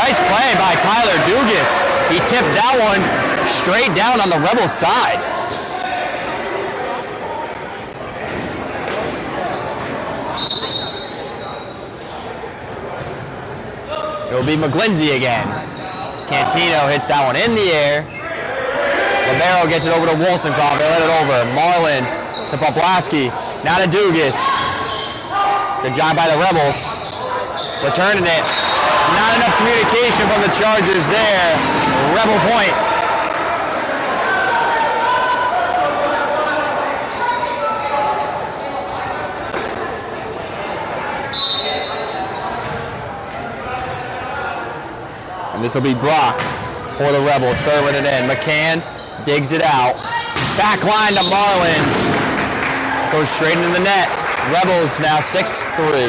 Nice play by Tyler Dugas. He tipped that one straight down on the Rebels side. It'll be McGlindsey again. Cantino hits that one in the air. Libero gets it over to Wollstonecroft. They let it over. Marlin to Poplawski. Now to Dugas. Good job by the Rebels. Returning it. Not enough communication from the Chargers there. Rebel point. And this will be Brock for the Rebels, serving it in. McCann digs it out. Back line to Marlin. Goes straight into the net. Rebels now 6-3.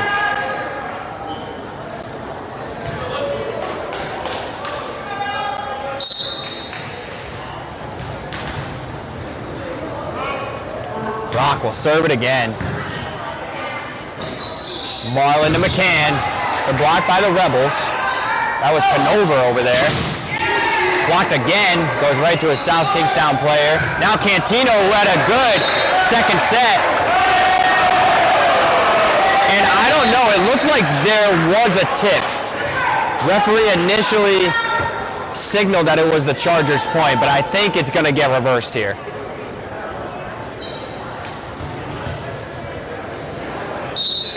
Brock will serve it again. Marlin to McCann. They're blocked by the Rebels. That was Canova over there. Blocked again, goes right to a South Kingstown player. Now Cantino had a good second set. And I don't know, it looked like there was a tip. Referee initially signaled that it was the Chargers' point, but I think it's gonna get reversed here.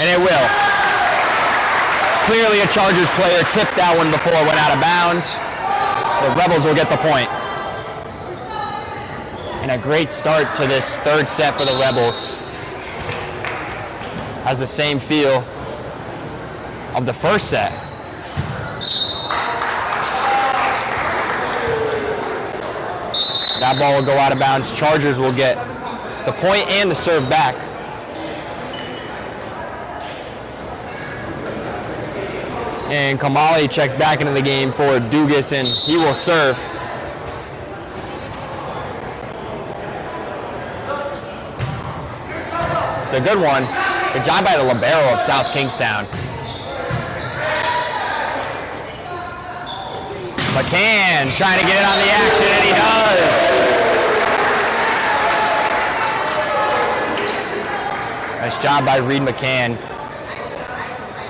And it will. Clearly a Chargers player tipped that one before it went out of bounds. The Rebels will get the point. And a great start to this third set for the Rebels. Has the same feel of the first set. That ball will go out of bounds. Chargers will get the point and the serve back. And Kamali checked back into the game for Dugas, and he will serve. It's a good one. Good job by the libero of South Kingstown. McCann trying to get it on the action, and he does. Nice job by Reed McCann.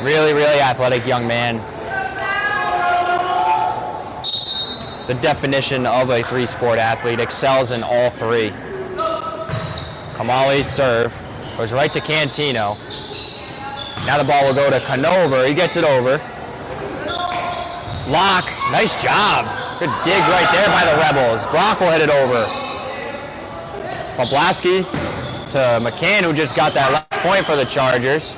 Really, really athletic young man. The definition of a three-sport athlete, excels in all three. Kamali's serve goes right to Cantino. Now the ball will go to Canova. He gets it over. Locke, nice job. Good dig right there by the Rebels. Brock will hit it over. Poplawski to McCann, who just got that last point for the Chargers.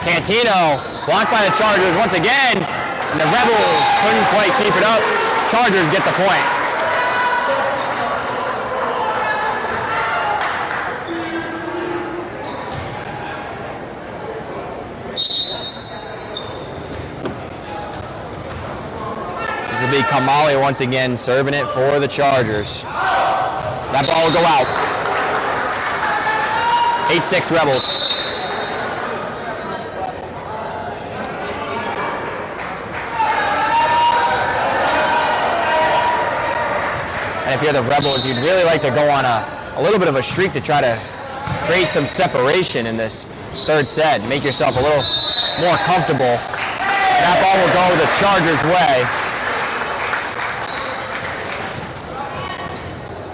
Cantino blocked by the Chargers once again, and the Rebels couldn't quite keep it up. Chargers get the point. This will be Kamali once again serving it for the Chargers. That ball will go out. 8-6 Rebels. And if you're the Rebels, you'd really like to go on a little bit of a streak to try to create some separation in this third set. Make yourself a little more comfortable. That ball will go the Chargers' way.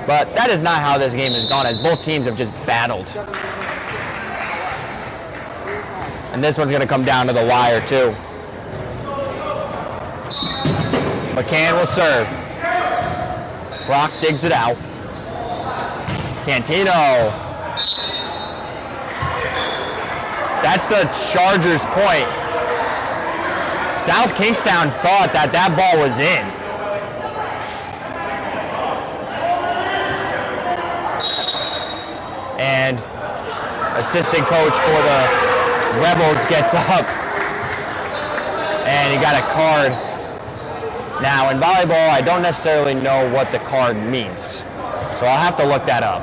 But that is not how this game has gone, as both teams have just battled. And this one's going to come down to the wire, too. McCann will serve. Brock digs it out. Cantino. That's the Chargers' point. South Kingstown thought that that ball was in. And assistant coach for the Rebels gets up, and he got a card. Now in volleyball, I don't necessarily know what the card means, so I'll have to look that up.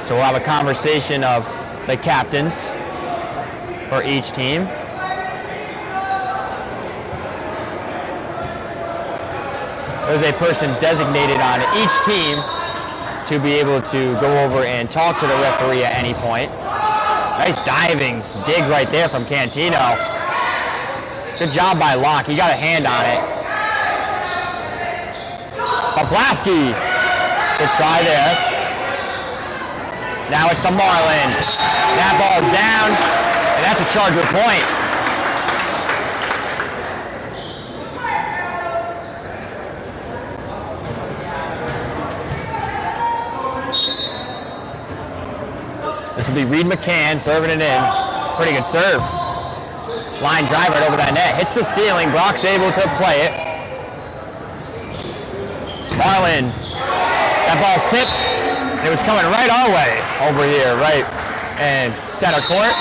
So we'll have a conversation of the captains for each team. There's a person designated on each team to be able to go over and talk to the referee at any point. Nice diving dig right there from Cantino. Good job by Locke. He got a hand on it. Poplawski. Good try there. Now it's to Marlin. That ball's down, and that's a Charger point. This will be Reed McCann serving it in. Pretty good serve. Line drive right over that net. Hits the ceiling. Brock's able to play it. Marlin. That ball's tipped. It was coming right our way over here, right in center court.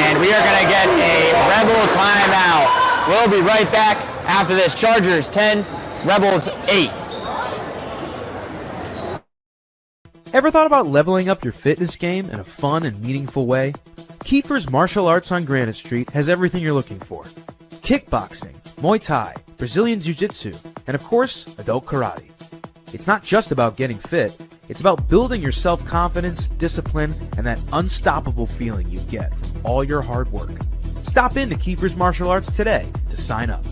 And we are going to get a Rebel timeout. We'll be right back after this. Chargers 10, Rebels 8. Ever thought about leveling up your fitness game in a fun and meaningful way? Kiefer's Martial Arts on Granite Street has everything you're looking for. Kickboxing, Muay Thai, Brazilian Jiu-Jitsu, and of course, adult karate. It's not just about getting fit, it's about building your self-confidence, discipline, and that unstoppable feeling you get from all your hard work. Stop into Kiefer's Martial Arts today to sign up.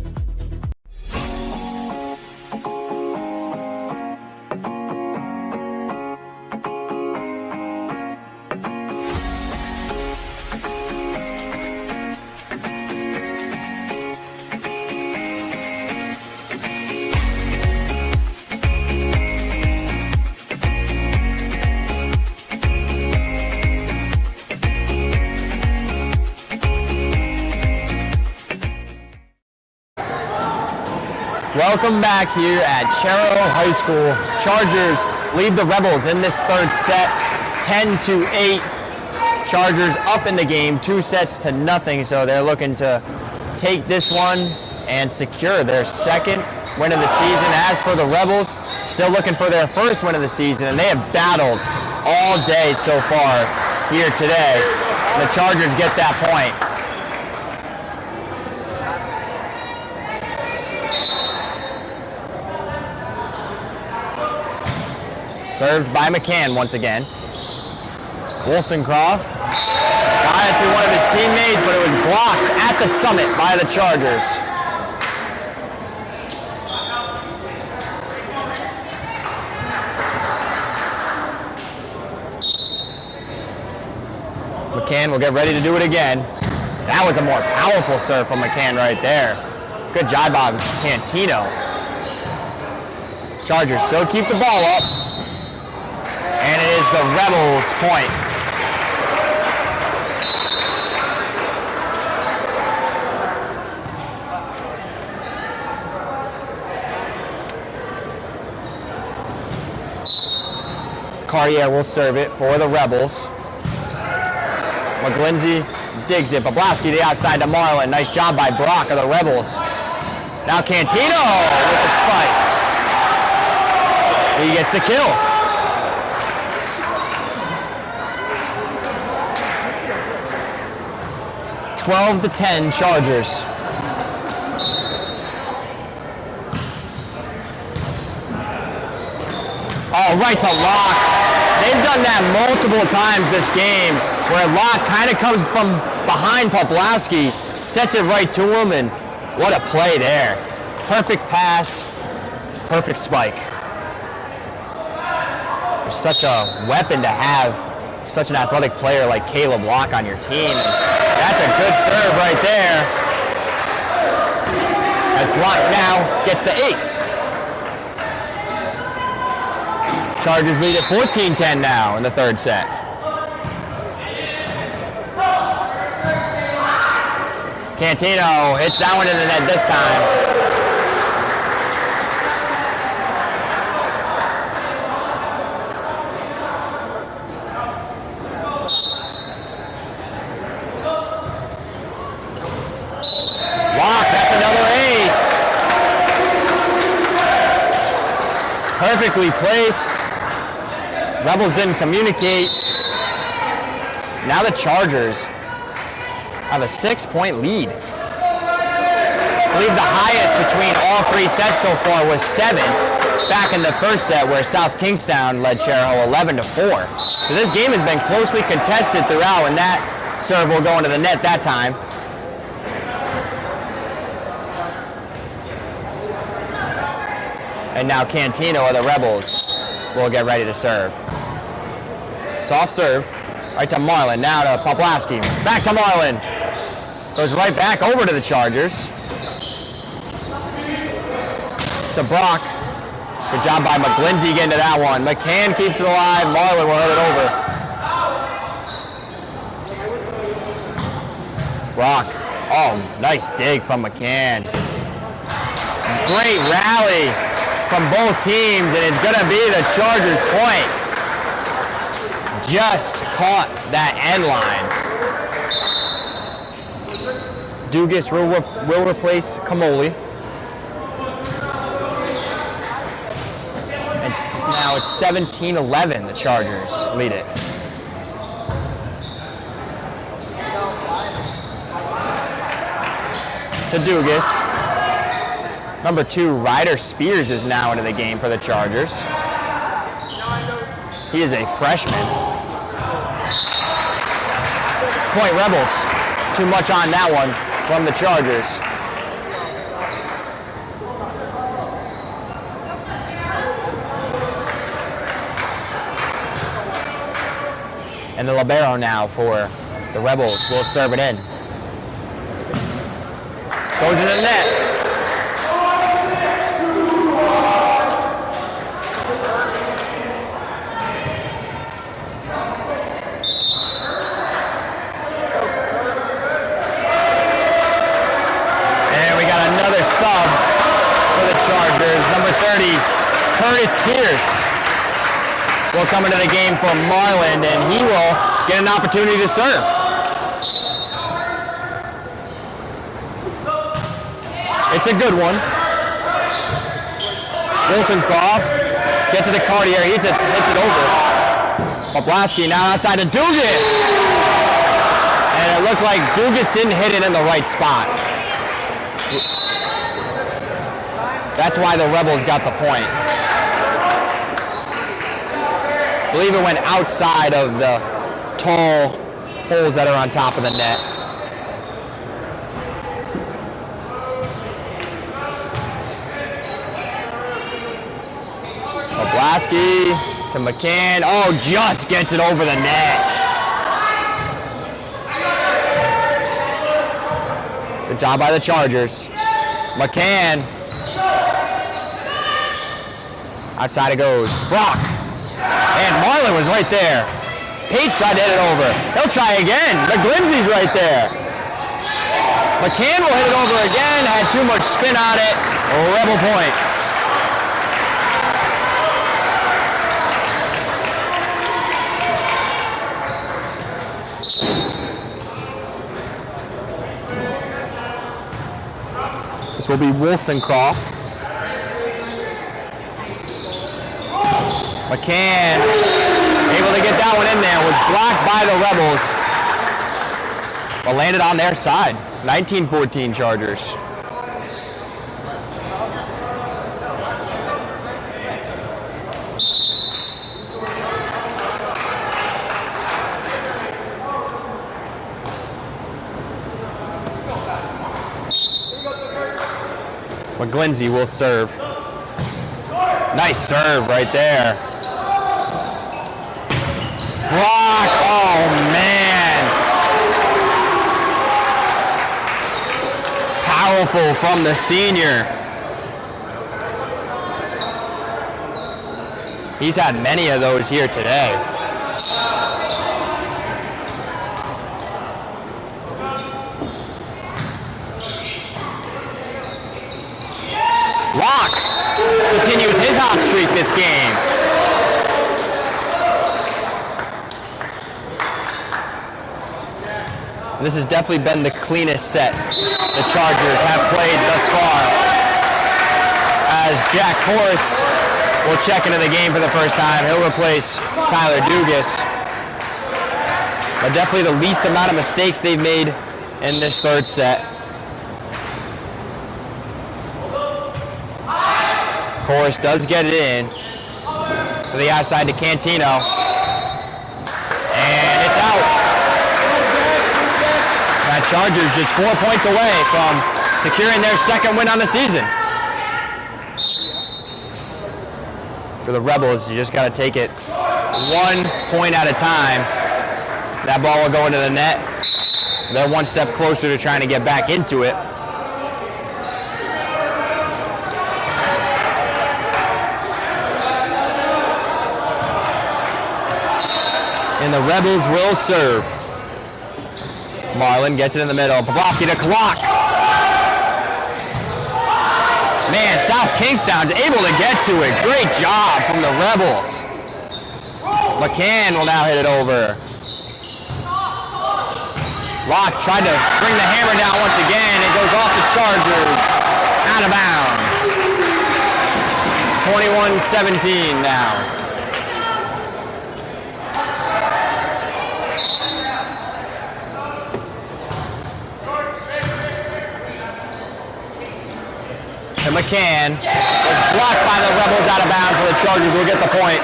Welcome back here at Chariho High School. Chargers lead the Rebels in this third set, 10-8. Chargers up in the game, 2-0, so they're looking to take this one and secure their second win of the season. As for the Rebels, still looking for their first win of the season, and they have battled all day so far here today. The Chargers get that point. Served by McCann once again. Wollstonecroft got it to one of his teammates, but it was blocked at the summit by the Chargers. McCann will get ready to do it again. That was a more powerful serve from McCann right there. Good job by Cantino. Chargers still keep the ball up. And it is the Rebels' point. Cartier will serve it for the Rebels. McGlindsey digs it. Boblaski the outside to Marlin. Nice job by Brock of the Rebels. Now Cantino with the spike. He gets the kill. (12 to 10) Chargers. Oh, right to Locke. They've done that multiple times this game, where Locke kind of comes from behind Poplawski, sets it right to him, and what a play there. Perfect pass, perfect spike. There's such a weapon to have, such an athletic player like Caleb Locke on your team. And that's a good serve right there. As Locke now gets the ace. Chargers lead at 14-10 now in the third set. Cantino hits that one in the net this time. Locke, that's another ace. Perfectly placed. Rebels didn't communicate. Now the Chargers have a 6-point lead. I believe the highest between all three sets so far was 7 back in the first set, where South Kingstown led Chariho 11-4. So this game has been closely contested throughout, and that serve will go into the net that time. And now Cantino of the Rebels will get ready to serve. Soft serve, right to Marlin, now to Poplawski. Back to Marlin. Goes right back over to the Chargers. To Brock. Good job by McGlindsey getting to that one. McCann keeps it alive. Marlin will hit it over. Brock. Oh, nice dig from McCann. Great rally from both teams, and it's going to be the Chargers' point. Just caught that end line. Dugas will replace Kamoli. And now it's 17-11, the Chargers lead it. To Dugas. Number 2, Ryder Spears is now into the game for the Chargers. He is a freshman. Point Rebels. Too much on that one from the Chargers. And the libero now for the Rebels will serve it in. Goes in the net. Number 30, Curtis Pierce will come into the game for Marlin, and he will get an opportunity to serve. It's a good one. Wilson Croft gets it to Cartier, hits it over. Poplawski now outside to Dugas. And it looked like Dugas didn't hit it in the right spot. That's why the Rebels got the point. I believe it went outside of the tall holes that are on top of the net. Poplawski to McCann. Oh, just gets it over the net. Good job by the Chargers. McCann. Outside it goes. Brock. And Marlin was right there. Page tried to hit it over. He'll try again. McGlindsey's right there. McCann will hit it over again. Had too much spin on it. Rebel point. This will be Wollstonecroft. McCann able to get that one in there. Was blocked by the Rebels. But landed on their side. 19-14 Chargers. McGlindsey will serve. Nice serve right there. Block. Oh, man. Powerful from the senior. He's had many of those here today. Locke continues his hot streak this game. This has definitely been the cleanest set the Chargers have played thus far. As Jack Corris will check into the game for the first time. He'll replace Tyler Dugas. But definitely the least amount of mistakes they've made in this third set. Corris does get it in to the outside to Cantino. And it's out. That Chargers just 4 points away from securing their second win on the season. For the Rebels, you just got to take it 1 point at a time. That ball will go into the net. So they're one step closer to trying to get back into it. And the Rebels will serve. Marlin gets it in the middle. Poplawski to Clock. Man, South Kingstown's able to get to it. Great job from the Rebels. McCann will now hit it over. Locke tried to bring the hammer down once again. It goes off the Chargers. Out of bounds. 21-17 now. And McCann was blocked by the Rebels out of bounds, so the Chargers will get the point.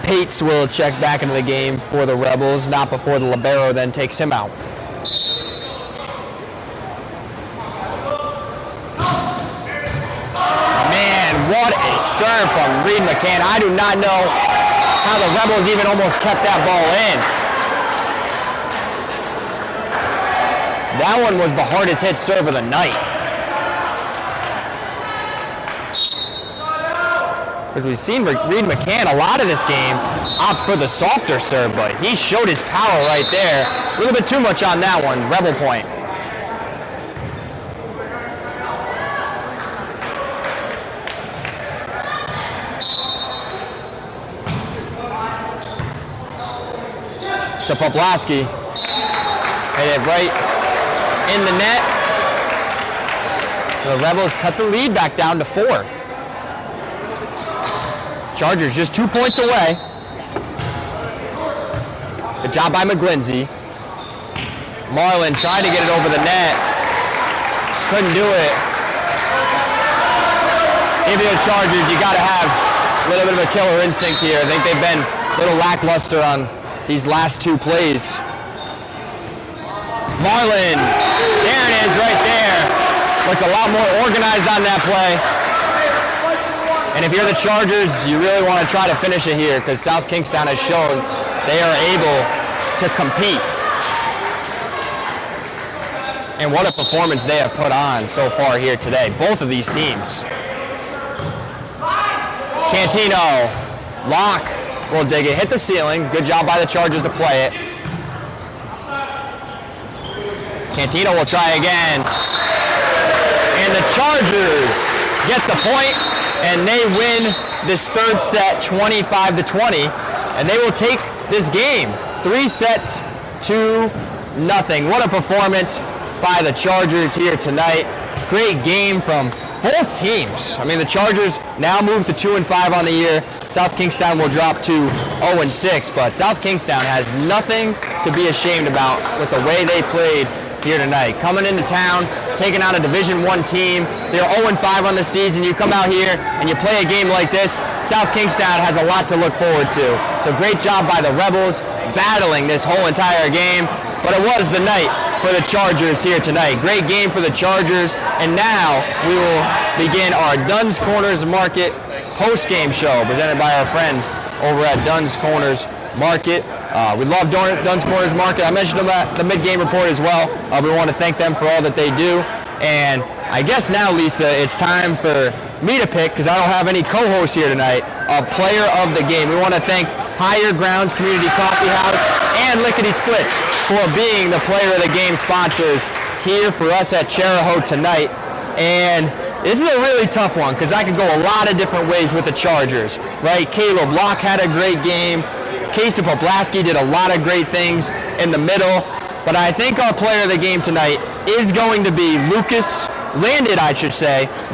Pates will check back into the game for the Rebels, not before the libero then takes him out. Man, what a serve from Reed McCann. I do not know how the Rebels even almost kept that ball in. That one was the hardest hit serve of the night. Because we've seen Reed McCann a lot of this game opt for the softer serve, but he showed his power right there. A little bit too much on that one. Rebel point. To Poplawski. Hit it right in the net. The Rebels cut the lead back down to 4. Chargers just 2 points away. Good job by McGlindsey. Marlin tried to get it over the net. Couldn't do it. If you're the Chargers, you got to have a little bit of a killer instinct here. I think they've been a little lackluster on these last 2 plays. Marlin, there it is right there. Looked a lot more organized on that play. And if you're the Chargers, you really want to try to finish it here because South Kingstown has shown they are able to compete. And what a performance they have put on so far here today, both of these teams. Cantino, Locke will dig it, hit the ceiling. Good job by the Chargers to play it. Cantino will try again. And the Chargers get the point, and they win this third set 25-20, and they will take this game 3 sets to nothing. What a performance by the Chargers here tonight. Great game from both teams. I mean, the Chargers now move to 2-5 on the year. South Kingstown will drop to 0-6, but South Kingstown has nothing to be ashamed about with the way they played here tonight. Coming into town, taking out a Division I team. They're 0-5 on the season. You come out here and you play a game like this, South Kingstown has a lot to look forward to. So great job by the Rebels battling this whole entire game, but it was the night for the Chargers here tonight. Great game for the Chargers, and now we will begin our Dunn's Corners Market post-game show presented by our friends over at Dunn's Corners Market. We love Dunn's Corners Market. I mentioned them at the mid-game report as well. We want to thank them for all that they do. And I guess now, Lisa, it's time for me to pick, because I don't have any co-hosts here tonight, a player of the game. We want to thank Higher Grounds Community Coffee House and Lickety Splits for being the player of the game sponsors here for us at Chariho tonight. And this is a really tough one, because I could go a lot of different ways with the Chargers, right? Caleb Locke had a great game. Casey Poplasky did a lot of great things in the middle, but I think our player of the game tonight is going to be Landon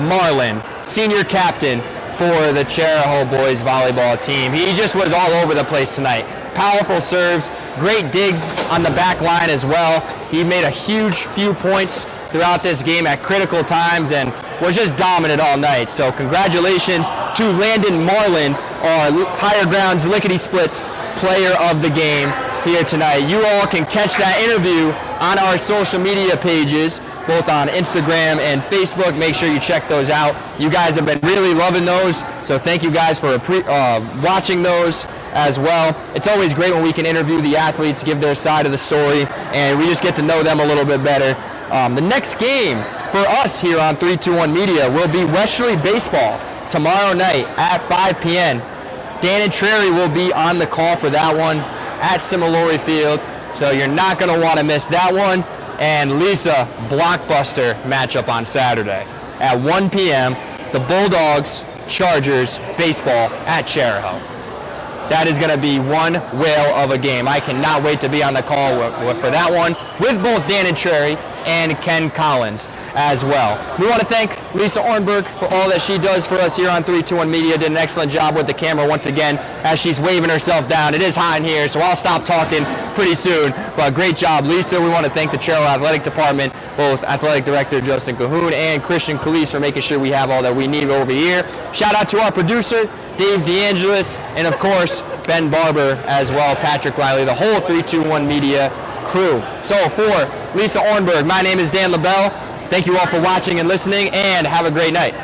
Marlin, senior captain for the Chariho boys volleyball team. He just was all over the place tonight. Powerful serves, great digs on the back line as well. He made a huge few points throughout this game at critical times and was just dominant all night. So congratulations to Landon Marlin, our Higher Grounds Lickety Splits player of the game here tonight. You all can catch that interview on our social media pages, both on Instagram and Facebook. Make sure you check those out. You guys have been really loving those, so thank you guys for watching those as well. It's always great when we can interview the athletes, give their side of the story, and we just get to know them a little bit better. The next game for us here on 321 Media will be Westerly Baseball tomorrow night at 5 p.m. Dan and Trary will be on the call for that one at Similori Field, so you're not going to want to miss that one. And Lisa, blockbuster matchup on Saturday at 1 p.m. The Bulldogs Chargers baseball at Chariho. That is going to be one whale of a game. I cannot wait to be on the call for that one with both Dan and Trary and Ken Collins as well. We want to thank Lisa Ornberg for all that she does for us here on 321 Media. Did an excellent job with the camera once again as she's waving herself down. It is hot in here, so I'll stop talking pretty soon. But great job, Lisa. We want to thank the Chariho Athletic Department, both Athletic Director Justin Cahoon and Christian Calise for making sure we have all that we need over here. Shout out to our producer, Dave DeAngelis, and of course, Ben Barber as well, Patrick Riley, the whole 321 Media crew. So for Lisa Ornberg, my name is Dan LaBelle. Thank you all for watching and listening, and have a great night.